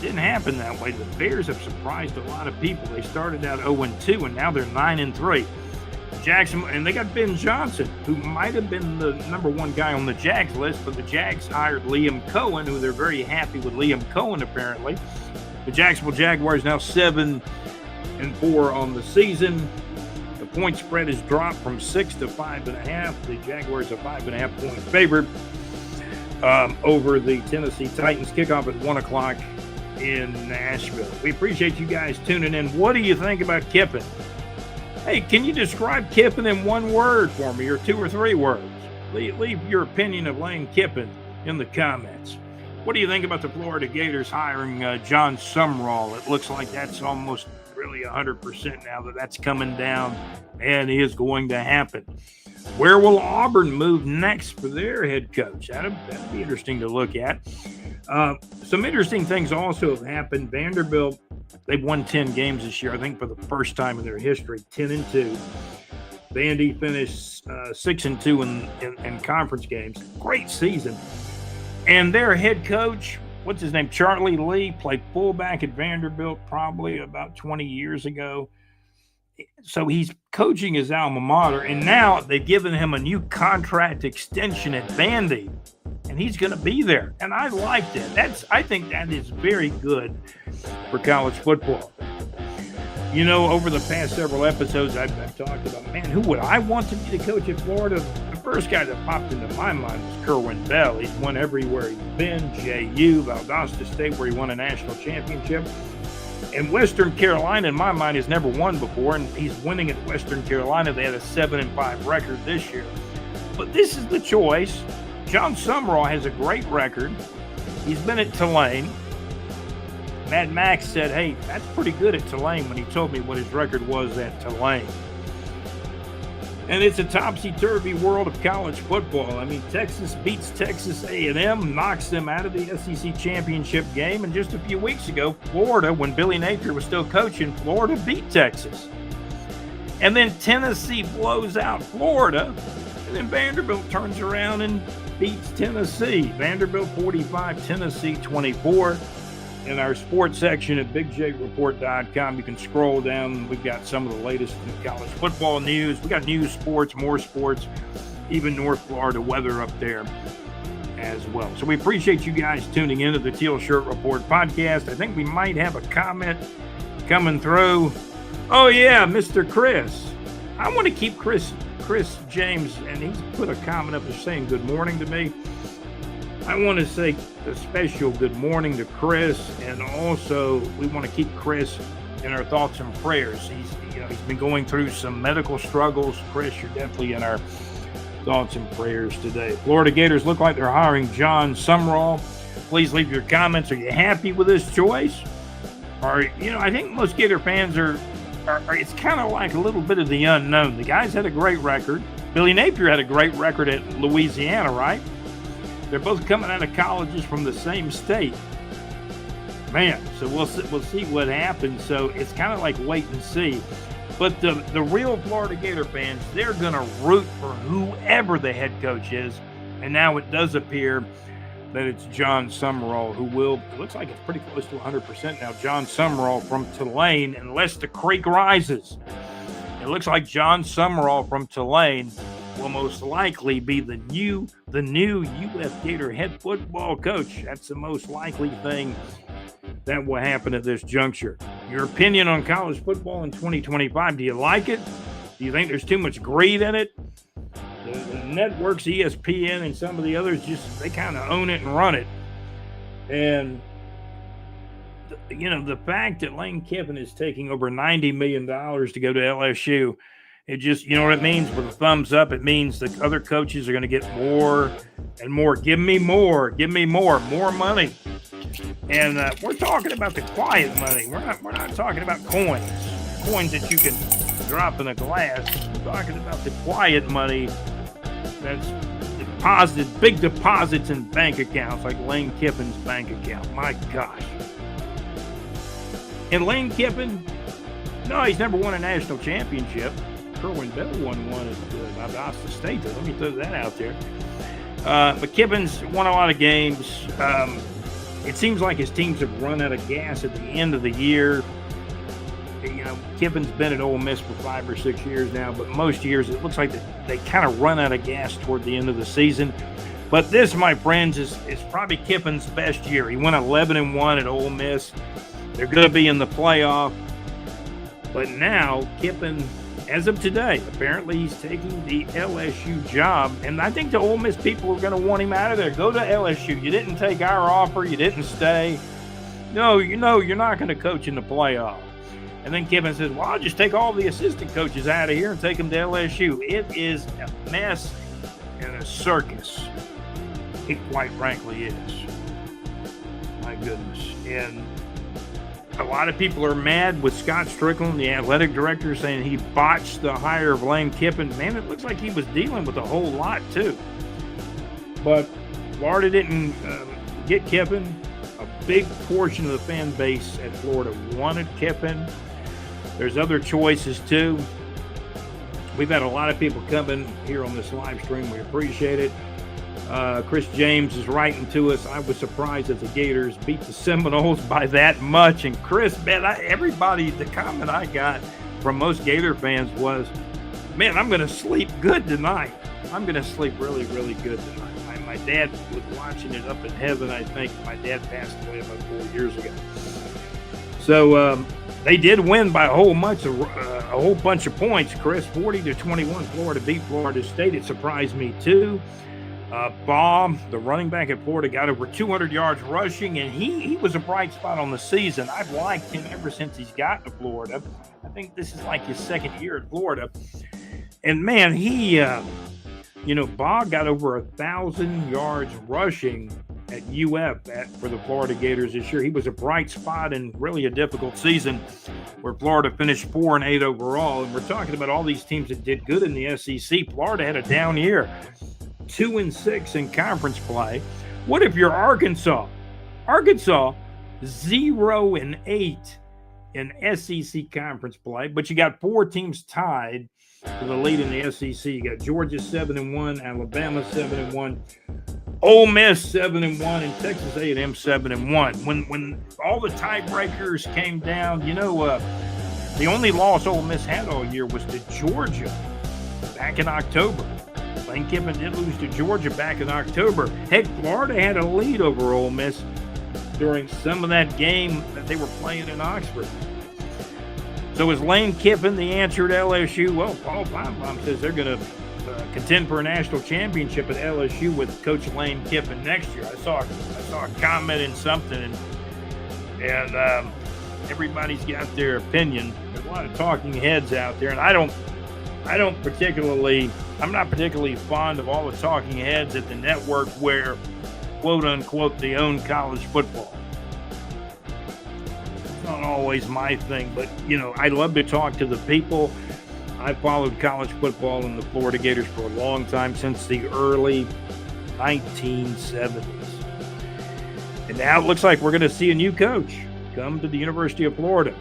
Didn't happen that way. The Bears have surprised a lot of people. They started out 0-2, and now they're 9-3. Jackson, and they got Ben Johnson, who might have been the number one guy on the Jags list, but the Jags hired Liam Cohen, who they're very happy with Liam Cohen, apparently. The Jacksonville Jaguars now 7-4 on the season. The point spread has dropped from 6 to 5.5. The Jaguars are 5.5 point favorite over the Tennessee Titans. Kickoff at 1 o'clock in Nashville. We appreciate you guys tuning in. What do you think about Kiffin? Hey, can you describe Kiffin in one word for me, or 2 or 3 words? Leave your opinion of Lane Kiffin in the comments. What do you think about the Florida Gators hiring John Sumrall? It looks like that's almost really 100% now that that's coming down and is going to happen. Where will Auburn move next for their head coach? That'd be interesting to look at. Some interesting ththings also have happened. Vanderbilt, they've won 10 games this year, I think for the first time in their history, 10-2. Vandy finished 6-2 in conference games. Great season. And their head coach, what's his name? Charlie Lee, played fullback at Vanderbilt probably about 20 years ago. So he's coaching his alma mater, and now they've given him a new contract extension at Vandy, and he's going to be there. And I like that. I think that is very good for college football. You know, over the past several episodes, I've talked about, man, who would I want to be the coach of Florida? The first guy that popped into my mind was Kerwin Bell. He's won everywhere he's been. JU, Valdosta State, where he won a national championship. And Western Carolina, in my mind, has never won before, and he's winning at Western Carolina. They had a 7-5 record this year. But this is the choice. John Sumrall has a great record. He's been at Tulane. Mad Max said, hey, that's pretty good at Tulane, when he told me what his record was at Tulane. And it's a topsy-turvy world of college football. I mean, Texas beats Texas A&M, knocks them out of the SEC championship game. And just a few weeks ago, Florida, when Billy Napier was still coaching, Florida beat Texas. And then Tennessee blows out Florida. And then Vanderbilt turns around and beats Tennessee. Vanderbilt 45, Tennessee 24. In our sports section at BigJReport.com, you can scroll down. We've got some of the latest in college football news. We got news, sports, more sports, even North Florida weather up there as well. So we appreciate you guys tuning into the Teal Shirt Report podcast. I think we might have a comment coming through. Oh, yeah, Mr. Chris. I want to keep Chris James, and he's put a comment up there saying good morning to me. I want to say a special good morning to Chris, and also we want to keep Chris in our thoughts and prayers. He's been going through some medical struggles. Chris, you're definitely in our thoughts and prayers today. Florida Gators look like they're hiring John Sumrall. Please leave your comments. Are you happy with this choice? Or, I think most Gator fans are it's kind of like a little bit of the unknown. The guys had a great record. Billy Napier had a great record at Louisiana, right? They're both coming out of colleges from the same state. Man, so we'll see what happens. So it's kind of like wait and see. But the real Florida Gator fans, they're going to root for whoever the head coach is. And now it does appear that it's John Sumrall who will, it looks like it's pretty close to 100% now, John Sumrall from Tulane, unless the creek rises. It looks like John Sumrall from Tulane will most likely be the new UF Gator head football coach. That's the most likely thing that will happen at this juncture. Your opinion on college football in 2025, do you like it? Do you think there's too much greed in it? The networks, ESPN, and some of the others, they kind of own it and run it. And, the fact that Lane Kiffin is taking over $90 million to go to LSU, It just, you know what it means with a thumbs up? It means the other coaches are going to get more and more. Give me more, more money. And we're talking about the quiet money. We're not talking about coins that you can drop in a glass. We're talking about the quiet money that's deposited, big deposits in bank accounts like Lane Kiffin's bank account. My gosh. And Lane Kiffin, no, he's never won a national championship. Kerwin Bell won one at Valdosta State, though. Let me throw that out there. But Kiffin's won a lot of games. It seems like his teams have run out of gas at the end of the year. You know, Kiffin's been at Ole Miss for 5 or 6 years now, but most years it looks like they kind of run out of gas toward the end of the season. But this, my friends, is probably Kiffin's best year. He went 11-1 at Ole Miss. They're going to be in the playoff. But now, Kiffin, as of today, apparently he's taking the LSU job. And I think the Ole Miss people are going to want him out of there. Go to LSU. You didn't take our offer. You didn't stay. No, you know you're not going to coach in the playoff. And then Kiffin says, well, I'll just take all the assistant coaches out of here and take them to LSU. It is a mess and a circus. It quite frankly is. My goodness. And a lot of people are mad with Scott Strickland, the athletic director, saying he botched the hire of Lane Kiffin. Man, it looks like he was dealing with a whole lot, too. But Florida didn't get Kiffin. A big portion of the fan base at Florida wanted Kiffin. There's other choices, too. We've had a lot of people coming here on this live stream. We appreciate it. Chris James is writing to us. I was surprised that the Gators beat the Seminoles by that much. And Chris, man, the comment I got from most Gator fans was, man, I'm going to sleep good tonight. I'm going to sleep really, really good tonight. My dad was watching it up in heaven, I think. My dad passed away about 4 years ago. So they did win by a whole bunch of points, Chris. 40-21, Florida beat Florida State. It surprised me, too. Baum, the running back at Florida, got over 200 yards rushing, and he was a bright spot on the season. I've liked him ever since he's gotten to Florida. I think this is like his second year at Florida. And, man, Baum got over 1,000 yards rushing at UF for the Florida Gators this year. He was a bright spot in really a difficult season where Florida finished 4-8 overall. And we're talking about all these teams that did good in the SEC. Florida had a down year. 2-6 in conference play. What if you're Arkansas? Arkansas 0-8 in SEC conference play, but you got 4 teams tied for the lead in the SEC. You got Georgia 7-1, Alabama 7-1, Ole Miss 7-1, and Texas A&M 7-1. When all the tiebreakers came down, the only loss Ole Miss had all year was to Georgia back in October. Lane Kiffin did lose to Georgia back in October. Heck, Florida had a lead over Ole Miss during some of that game that they were playing in Oxford. So is Lane Kiffin the answer at LSU? Well, Paul Feinbaum says they're going to contend for a national championship at LSU with Coach Lane Kiffin next year. I saw a comment in something, and everybody's got their opinion. There's a lot of talking heads out there, and I'm not particularly fond of all the talking heads at the network where, quote unquote, they own college football. It's not always my thing, but I love to talk to the people. I followed college football in the Florida Gators for a long time, since the early 1970s. And now it looks like we're going to see a new coach come to the University of Florida.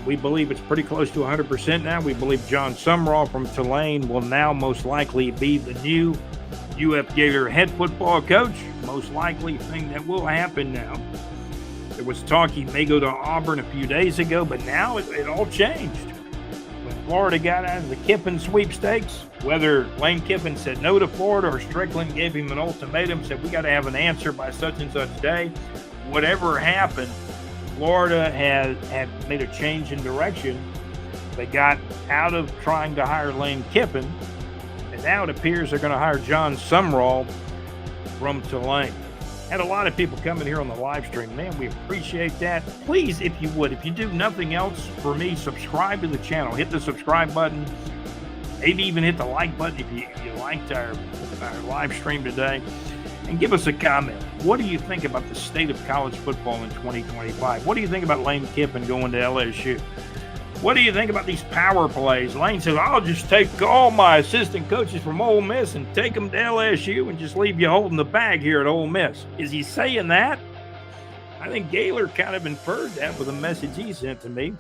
We believe it's pretty close to 100% now. We believe John Sumrall from Tulane will now most likely be the new UF Gator head football coach. Most likely thing that will happen now. There was talk he may go to Auburn a few days ago, but now it all changed. When Florida got out of the Kiffin sweepstakes, whether Lane Kiffin said no to Florida or Strickland gave him an ultimatum, said we got to have an answer by such and such day, whatever happened, Florida had made a change in direction. They got out of trying to hire Lane Kiffin, and now it appears they're going to hire John Sumrall from Tulane. Had a lot of people coming here on the live stream. Man, we appreciate that. Please, if you would, if you do nothing else for me, subscribe to the channel. Hit the subscribe button. Maybe even hit the like button if you liked our live stream today. And give us a comment. What do you think about the state of college football in 2025? What do you think about Lane Kiffin going to LSU? What do you think about these power plays? Lane says, I'll just take all my assistant coaches from Ole Miss and take them to LSU and just leave you holding the bag here at Ole Miss. Is he saying that? I think Gaylor kind of inferred that with a message he sent to me.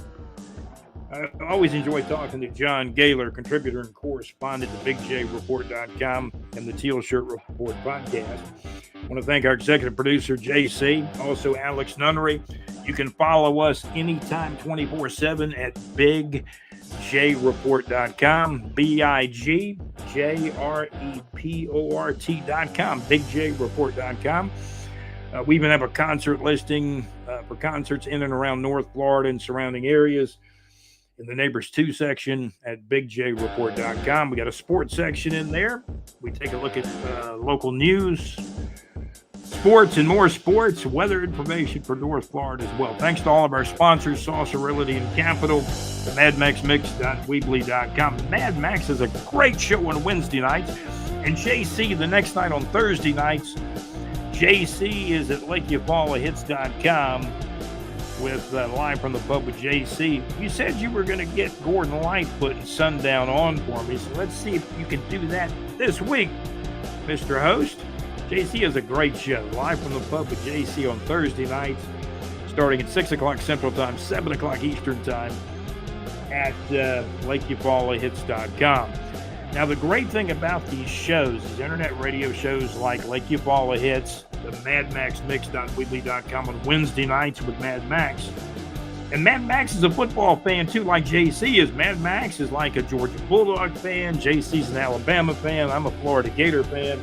I always enjoy talking to John Gaylor, contributor and correspondent to BigJReport.com and the Teal Shirt Report podcast. I want to thank our executive producer, JC, also Alex Nunnery. You can follow us anytime 24/7 at BigJReport.com, BigJReport.com, BigJReport.com. We even have a concert listing for concerts in and around North Florida and surrounding areas in the Neighbors 2 section at BigJReport.com. We got a sports section in there. We take a look at local news, sports, and more sports, weather information for North Florida as well. Thanks to all of our sponsors, Saucerility and Capital, the MadMaxMix.weebly.com. Mad Max is a great show on Wednesday nights, and JC the next night on Thursday nights. JC is at LakeEufaulaHits.com with Live from the Pub with JC. You said you were going to get Gordon Light putting Sundown on for me, so let's see if you can do that this week, Mr. Host. JC has a great show. Live from the Pub with JC on Thursday nights, starting at 6 o'clock Central Time, 7 o'clock Eastern Time at LakeEufaulaHits.com. Now, the great thing about these shows is internet radio shows like Lake Eufaula Hits, the MadMaxMix.weebly.com on Wednesday nights with Mad Max. And Mad Max is a football fan, too, like JC is. Mad Max is like a Georgia Bulldog fan. JC's an Alabama fan. I'm a Florida Gator fan.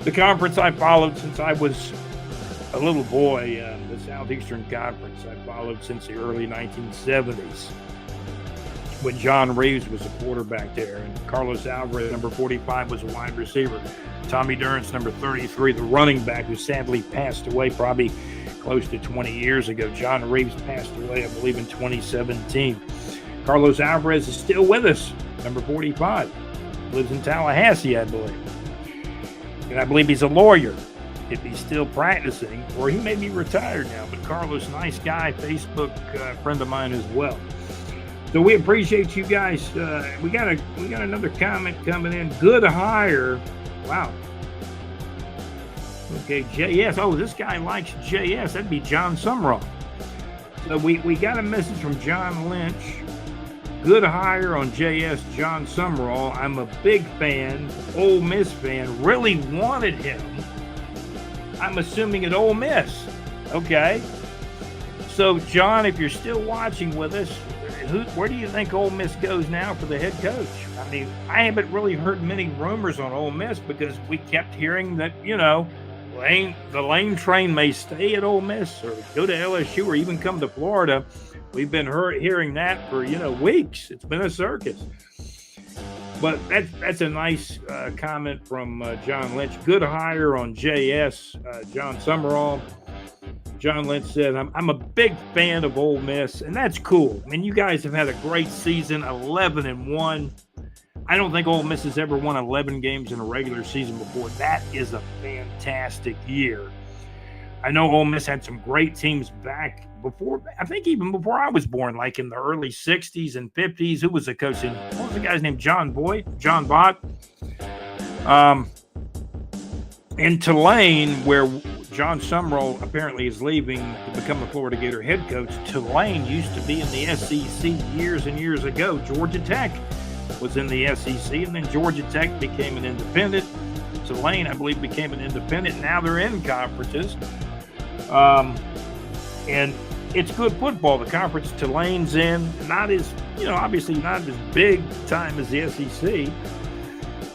The conference I followed since I was a little boy, the Southeastern Conference, I followed since the early 1970s. When John Reeves was a quarterback there, and Carlos Alvarez, number 45, was a wide receiver. Tommy Durrance, number 33, the running back, who sadly passed away probably close to 20 years ago. John Reeves passed away, I believe, in 2017. Carlos Alvarez is still with us, number 45. Lives in Tallahassee, I believe. And I believe he's a lawyer, if he's still practicing, or he may be retired now. But Carlos, nice guy, Facebook friend of mine as well. So we appreciate you guys. We got another comment coming in. Good hire. Wow. Okay, JS. Oh, this guy likes JS. That'd be John Summerall. So we got a message from John Lynch. Good hire on JS, John Summerall. I'm a big fan, Ole Miss fan. Really wanted him. I'm assuming at Ole Miss. Okay. So, John, if you're still watching with us, where do you think Ole Miss goes now for the head coach? I mean, I haven't really heard many rumors on Ole Miss because we kept hearing that, the Lane train may stay at Ole Miss or go to LSU or even come to Florida. We've been hearing that for, weeks. It's been a circus. But that's a nice comment from John Lynch. Good hire on JS, John Summerall. John Lynch said, I'm a big fan of Ole Miss, and that's cool. I mean, you guys have had a great season, 11-1. I don't think Ole Miss has ever won 11 games in a regular season before. That is a fantastic year. I know Ole Miss had some great teams back before, I think even before I was born, like in the early 60s and 50s. Who was the coach? What was the guy's name? John Bott. In Tulane, where John Summerall apparently is leaving to become a Florida Gator head coach. Tulane used to be in the SEC years and years ago. Georgia Tech was in the SEC, and then Georgia Tech became an independent. Tulane, I believe, became an independent. Now they're in conferences. And it's good football. The conference Tulane's in, not as, obviously not as big time as the SEC.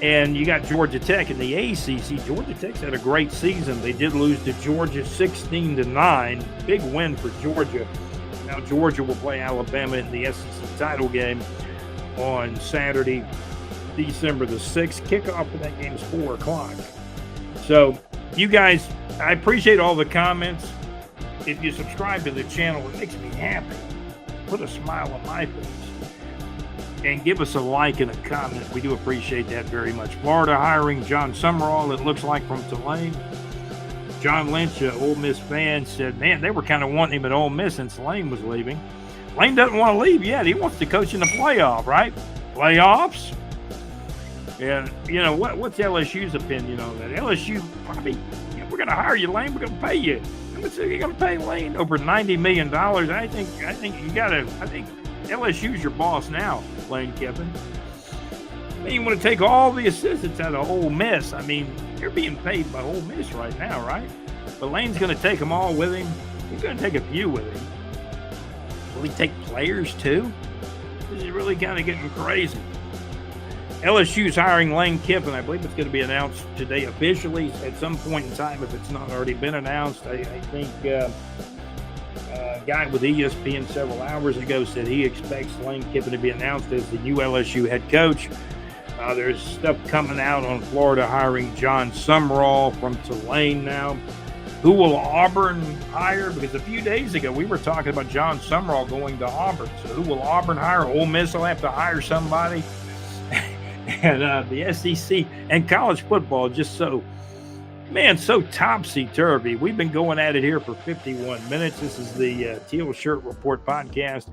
And you got Georgia Tech in the ACC. Georgia Tech's had a great season. They did lose to Georgia 16-9. Big win for Georgia. Now Georgia will play Alabama in the SEC title game on Saturday, December the 6th. Kickoff for that game is 4 o'clock. So you guys, I appreciate all the comments. If you subscribe to the channel, it makes me happy. Put a smile on my face. and give us a like and a comment. We do appreciate that very much. Florida hiring John Summerall, it looks like, from Tulane. John Lynch, an Ole Miss fan, said, man, they were kind of wanting him at Ole Miss since Lane was leaving. Lane doesn't want to leave yet. He wants to coach in the playoff, right? Playoffs? And, what's LSU's opinion on that? LSU probably, we're going to hire you, Lane. We're going to pay you. How much are you going to pay Lane? Over $90 million. I think LSU's your boss now, Lane Kiffin. You want to take all the assistants out of Ole Miss. I mean, you're being paid by Ole Miss right now, right? But Lane's going to take them all with him. He's going to take a few with him. Will he take players too? This is really kind of getting crazy. LSU's hiring Lane Kiffin. I believe it's going to be announced today officially at some point in time if it's not already been announced. I think a guy with ESPN several hours ago said he expects Lane Kiffin to be announced as the new LSU head coach. There's stuff coming out on Florida hiring John Summerall from Tulane now. Who will Auburn hire? Because a few days ago we were talking about John Summerall going to Auburn. So who will Auburn hire? Ole Miss will have to hire somebody. And the SEC and college football just so topsy-turvy. We've been going at it here for 51 minutes. This is the Teal Shirt Report podcast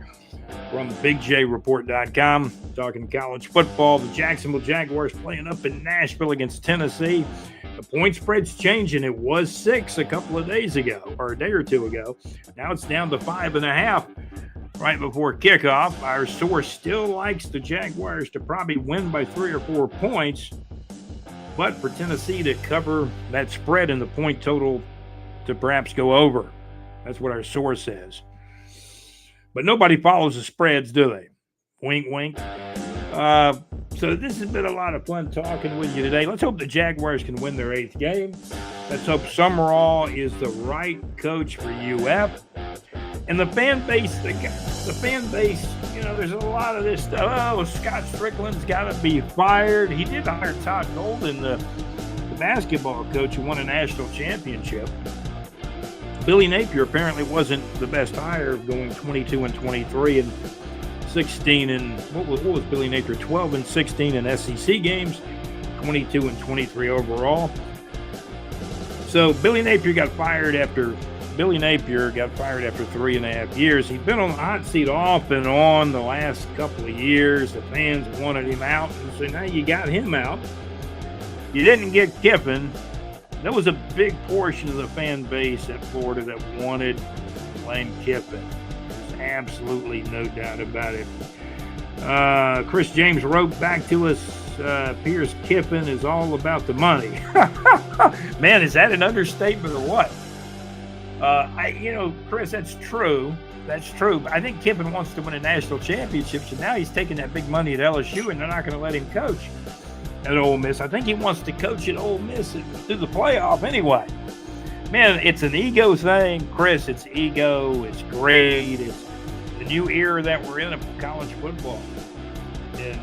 from BigJReport.com. Talking college football. The Jacksonville Jaguars playing up in Nashville against Tennessee. The point spread's changing. It was 6 a couple of days ago, or a day or two ago. Now it's down to 5.5 right before kickoff. Our source still likes the Jaguars to probably win by 3 or 4 points, but for Tennessee to cover that spread and the point total to perhaps go over. That's what our source says. But nobody follows the spreads, do they? Wink, wink. So this has been a lot of fun talking with you today. Let's hope the Jaguars can win their 8th game. Let's hope Summerall is the right coach for UF. And the fan base, there's a lot of this stuff. Oh, Scott Strickland's got to be fired. He did hire Todd Golden, the basketball coach who won a national championship. Billy Napier apparently wasn't the best hire, going 22-23 and 16 and what was Billy Napier? 12 and 16 in SEC games, 22 and 23 overall. So Billy Napier got fired after 3.5 years. He'd been on the hot seat off and on the last couple of years. The fans wanted him out, and so now you got him out. You didn't get Kiffin. There was a big portion of the fan base at Florida that wanted Lane Kiffin. There's absolutely no doubt about it. Chris James wrote back to us, Pierce Kiffin is all about the money. Man, is that an understatement or what? Chris, that's true. That's true. But I think Kiffin wants to win a national championship, so now he's taking that big money at LSU, and they're not going to let him coach at Ole Miss. I think he wants to coach at Ole Miss through the playoff anyway. Man, it's an ego thing, Chris. It's ego. It's great. It's the new era that we're in of college football in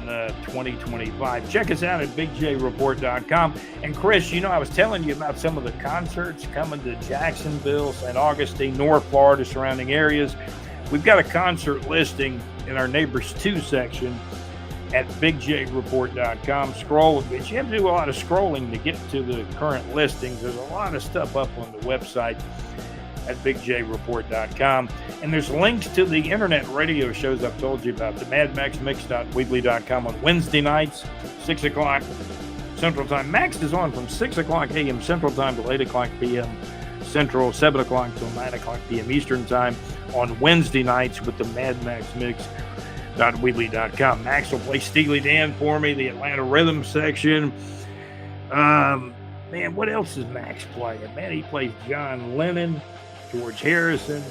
2025. Check us out at BigJReport.com. And Chris, I was telling you about some of the concerts coming to Jacksonville, St. Augustine, North Florida, surrounding areas. We've got a concert listing in our Neighbors 2 section at BigJReport.com. Scroll, but you have to do a lot of scrolling to get to the current listings. There's a lot of stuff up on the website at BigJReport.com. And there's links to the internet radio shows I've told you about, the MadMaxMix.weebly.com on Wednesday nights, 6 o'clock Central Time. Max is on from 6 o'clock a.m. Central Time to 8 o'clock p.m. Central, 7 o'clock till 9 o'clock p.m. Eastern Time on Wednesday nights with the MadMaxMix.weebly.com. Max will play Steely Dan for me, the Atlanta Rhythm section. Man, what else is Max playing? Man, he plays John Lennon, George Harrison,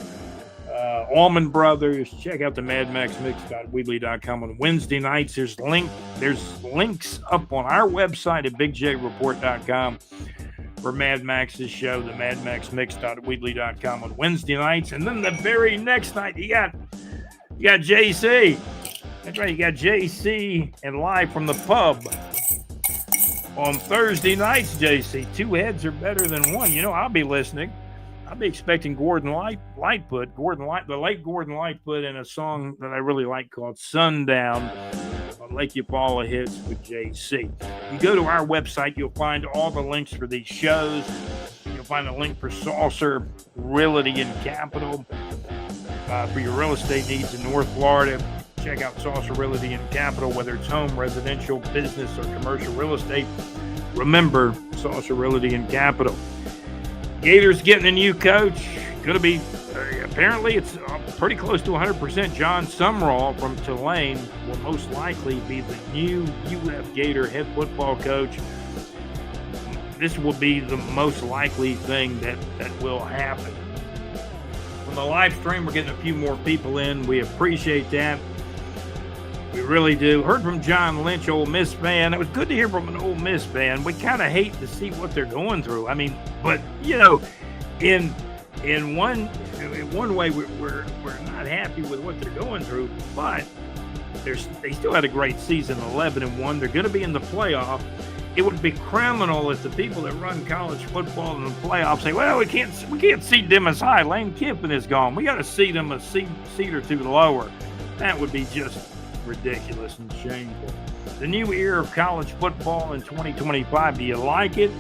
Allman Brothers. Check out the MadMaxMix.weebly.com on Wednesday nights. There's links up on our website at BigJReport.com for Mad Max's show, the MadMaxMix.weebly.com on Wednesday nights. And then the very next night, you got JC. That's right, you got JC and Live from the Pub. On Thursday nights, JC, 2 heads are better than one. I'll be listening. I'll be expecting Gordon Lightfoot, the late Gordon Lightfoot, in a song that I really like called Sundown on Lake Eufaula Hits with JC. You go to our website, you'll find all the links for these shows. You'll find a link for Saucer Realty and Capital for your real estate needs in North Florida. Check out Saucer Realty and Capital, whether it's home, residential, business, or commercial real estate. Remember, Saucer Realty and Capital. Gators getting a new coach. Going to be, apparently it's pretty close to 100%. John Summerall from Tulane will most likely be the new UF Gator head football coach. This will be the most likely thing that will happen. On the live stream, we're getting a few more people in. We appreciate that. We really do. Heard from John Lynch, Ole Miss fan. It was good to hear from an Ole Miss fan. We kind of hate to see what they're going through. I mean, but, you know, in one way, we're not happy with what they're going through, but they still had a great season, 11-1. They're going to be in the playoff. It would be criminal if the people that run college football in the playoffs say, "Well, we can't seed them as high. Lane Kiffin is gone. We got to seed them a seed or two lower." That would be just ridiculous and shameful. The new era of college football in 2025. Do you like it?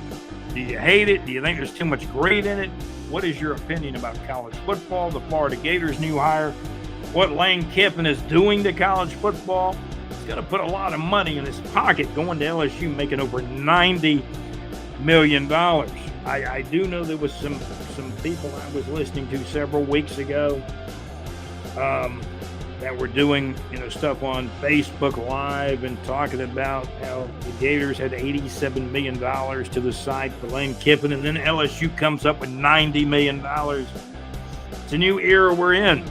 Do you hate it? Do you think there's too much grade in it? What is your opinion about college football? The Florida Gators new hire, what Lane Kiffin is doing to college football? He's going to put a lot of money in his pocket going to LSU, making over $90 million. I do know there was some people I was listening to several weeks ago that were doing stuff on Facebook Live and talking about how the Gators had $87 million to the side for Lane Kiffin, and then LSU comes up with $90 million. It's a new era we're in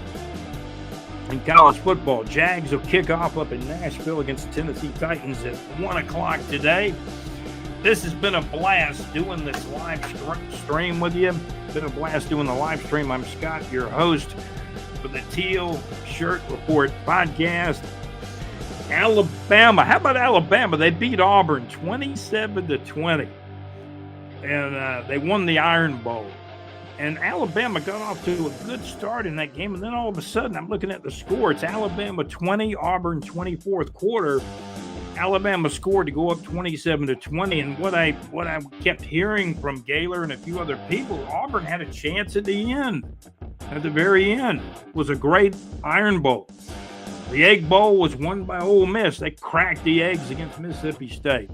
college football. Jags will kick off up in Nashville against the Tennessee Titans at 1 o'clock today. This has been a blast doing this live stream with you. It's been a blast doing the live stream. I'm Scott, your host for the Teal Shirt Report podcast. Alabama. How about Alabama? They beat Auburn 27-20. And they won the Iron Bowl. And Alabama got off to a good start in that game. And then all of a sudden, I'm looking at the score. It's Alabama 20, Auburn 24th quarter. Alabama scored to go up 27-20. And what I kept hearing from Gaylor and a few other people, Auburn had a chance at the end. At the very end, it was a great Iron Bowl. The Egg Bowl was won by Ole Miss. They cracked the eggs against Mississippi State.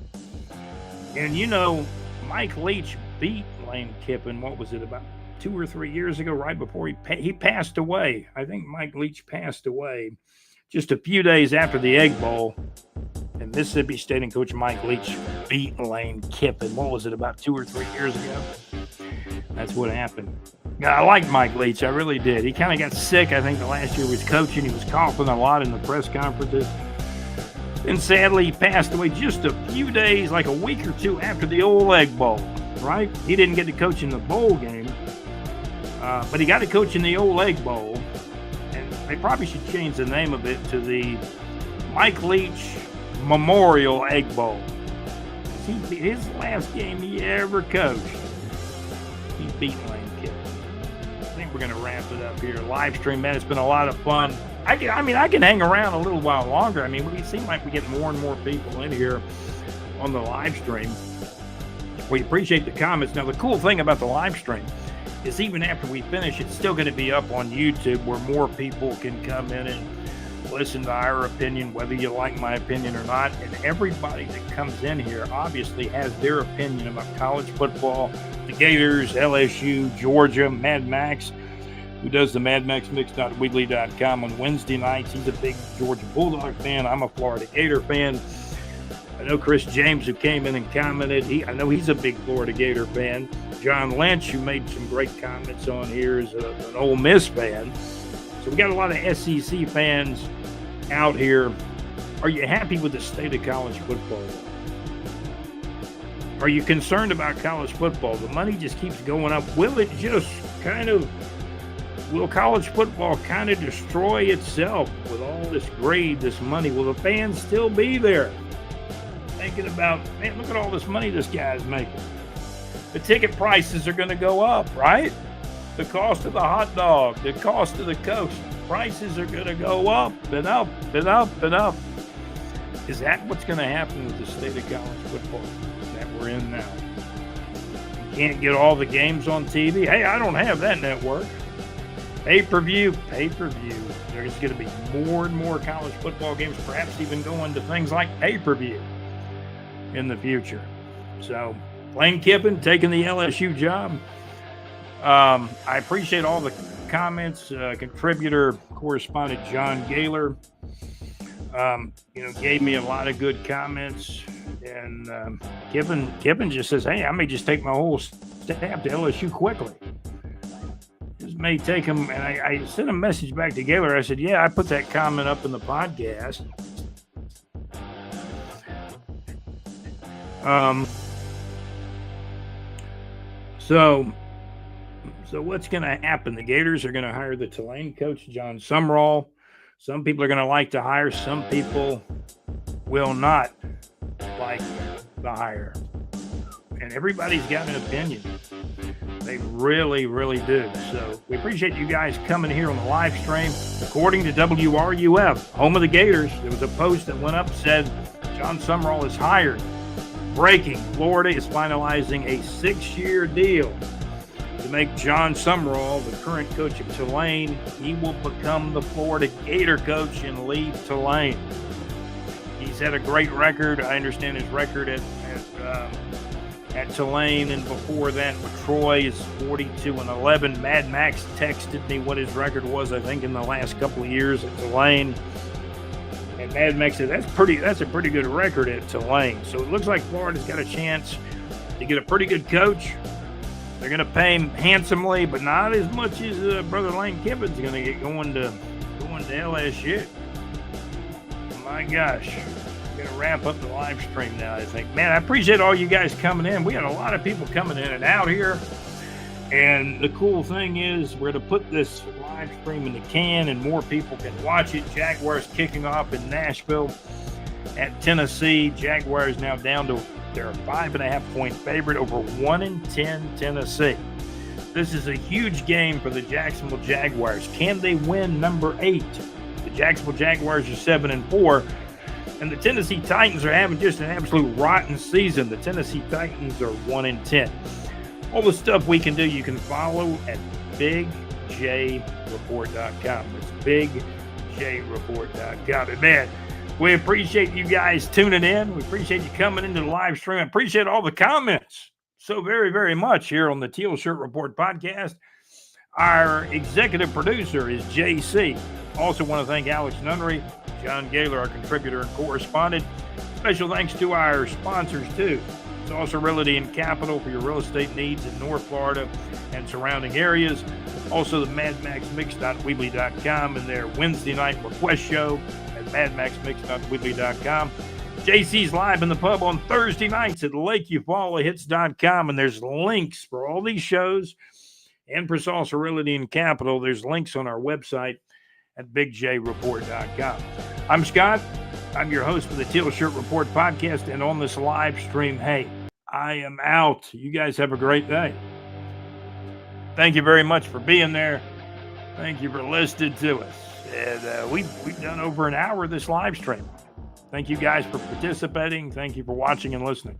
And Mike Leach beat Lane Kiffin. What was it, about 2 or 3 years ago, right before he passed away? I think Mike Leach passed away just a few days after the Egg Bowl. And Mississippi State and Coach Mike Leach beat Lane Kiffin. What was it, about 2 or 3 years ago? That's what happened. I liked Mike Leach. I really did. He kind of got sick, I think, the last year he was coaching. He was coughing a lot in the press conferences. And sadly, he passed away just a few days, like a week or two after the old Egg Bowl, right? He didn't get to coach in the bowl game, but he got to coach in the old Egg Bowl. And they probably should change the name of it to the Mike Leach Memorial Egg Bowl. His last game he ever coached, he beat Lane Kiffin. I think we're going to wrap it up here. Live stream, man, it's been a lot of fun. I can hang around a little while longer. I mean, we seem like we get more and more people in here on the live stream. We appreciate the comments. Now, the cool thing about the live stream is even after we finish, it's still going to be up on YouTube where more people can come in and listen to our opinion, whether you like my opinion or not. And everybody that comes in here obviously has their opinion about college football, the Gators, LSU, Georgia, Mad Max, who does the madmaxmix.weebly.com on Wednesday nights. He's a big Georgia Bulldog fan. I'm a Florida Gator fan. I know Chris James, who came in and commented, I know he's a big Florida Gator fan. John Lynch, who made some great comments on here, is an Ole Miss fan. So we got a lot of SEC fans out here. Are you happy with the state of college football? Are you concerned about college football? The money just keeps going up. Will college football kind of destroy itself with all this grade, this money? Will the fans still be there? Thinking about, man, look at all this money this guy's making. The ticket prices are going to go up, right? The cost of the hot dog, the cost of the Coke, prices are going to go up and up and up and up. Is that what's going to happen with the state of college football that we're in now? You can't get all the games on TV. Hey, I don't have that network. Pay-per-view. There's going to be more and more college football games, perhaps even going to things like pay-per-view in the future. So, Lane Kiffin taking the LSU job. I appreciate all the comments. Contributor, correspondent John Gaylor, gave me a lot of good comments. And Kiffin just says, hey, I may just take my whole staff to LSU quickly. This may take him. And I sent a message back to Gaylor. I said, yeah, I put that comment up in the podcast. So what's going to happen? The Gators are going to hire the Tulane coach, John Sumrall. Some people are going to like the hire. Some people will not like the hire. And everybody's got an opinion. They really, really do. So we appreciate you guys coming here on the live stream. According to WRUF, home of the Gators, there was a post that went up that said John Sumrall is hired. Breaking, Florida is finalizing a 6-year deal to make John Sumrall the current coach of Tulane. He will become the Florida Gator coach and leave Tulane. He's had a great record. I understand his record at Tulane, and before that with Troy is 42-11. Mad Max texted me what his record was, I think, in the last couple of years at Tulane. And Mad Max said that's a pretty good record at Tulane. So it looks like Florida's got a chance to get a pretty good coach. They're going to pay him handsomely, but not as much as Brother Lane Kiffin's going to get going to LSU. My gosh. We're going to wrap up the live stream now, I think. Man, I appreciate all you guys coming in. We had a lot of people coming in and out here. And the cool thing is we're going to put this live stream in the can and more people can watch it. Jaguars kicking off in Nashville at Tennessee. Jaguars now down to their 5.5-point favorite over 1-10 Tennessee. This is a huge game for the Jacksonville Jaguars. Can they win number 8? The Jacksonville Jaguars are 7-4. And the Tennessee Titans are having just an absolute rotten season. The Tennessee Titans are 1-10. All the stuff we can do, you can follow at bigjreport.com. It's bigjreport.com. And man, we appreciate you guys tuning in. We appreciate you coming into the live stream. I appreciate all the comments so very, very much here on the Teal Shirt Report podcast. Our executive producer is JC. Also want to thank Alex Nunnery, John Gaylor, our contributor and correspondent. Special thanks to our sponsors, too. Saucer Realty and Capital for your real estate needs in North Florida and surrounding areas. Also, the MadMaxMix.weebly.com and their Wednesday night request show at MadMaxMix.weebly.com. JC's live in the pub on Thursday nights at LakeUfallahits.com, and there's links for all these shows and for Saucer Realty and Capital. There's links on our website at bigjreport.com. I'm Scott. I'm your host for the Teal Shirt Report podcast, and on this live stream, hey, I am out. You guys have a great day. Thank you very much for being there. Thank you for listening to us. And we've done over an hour of this live stream. Thank you guys for participating. Thank you for watching and listening.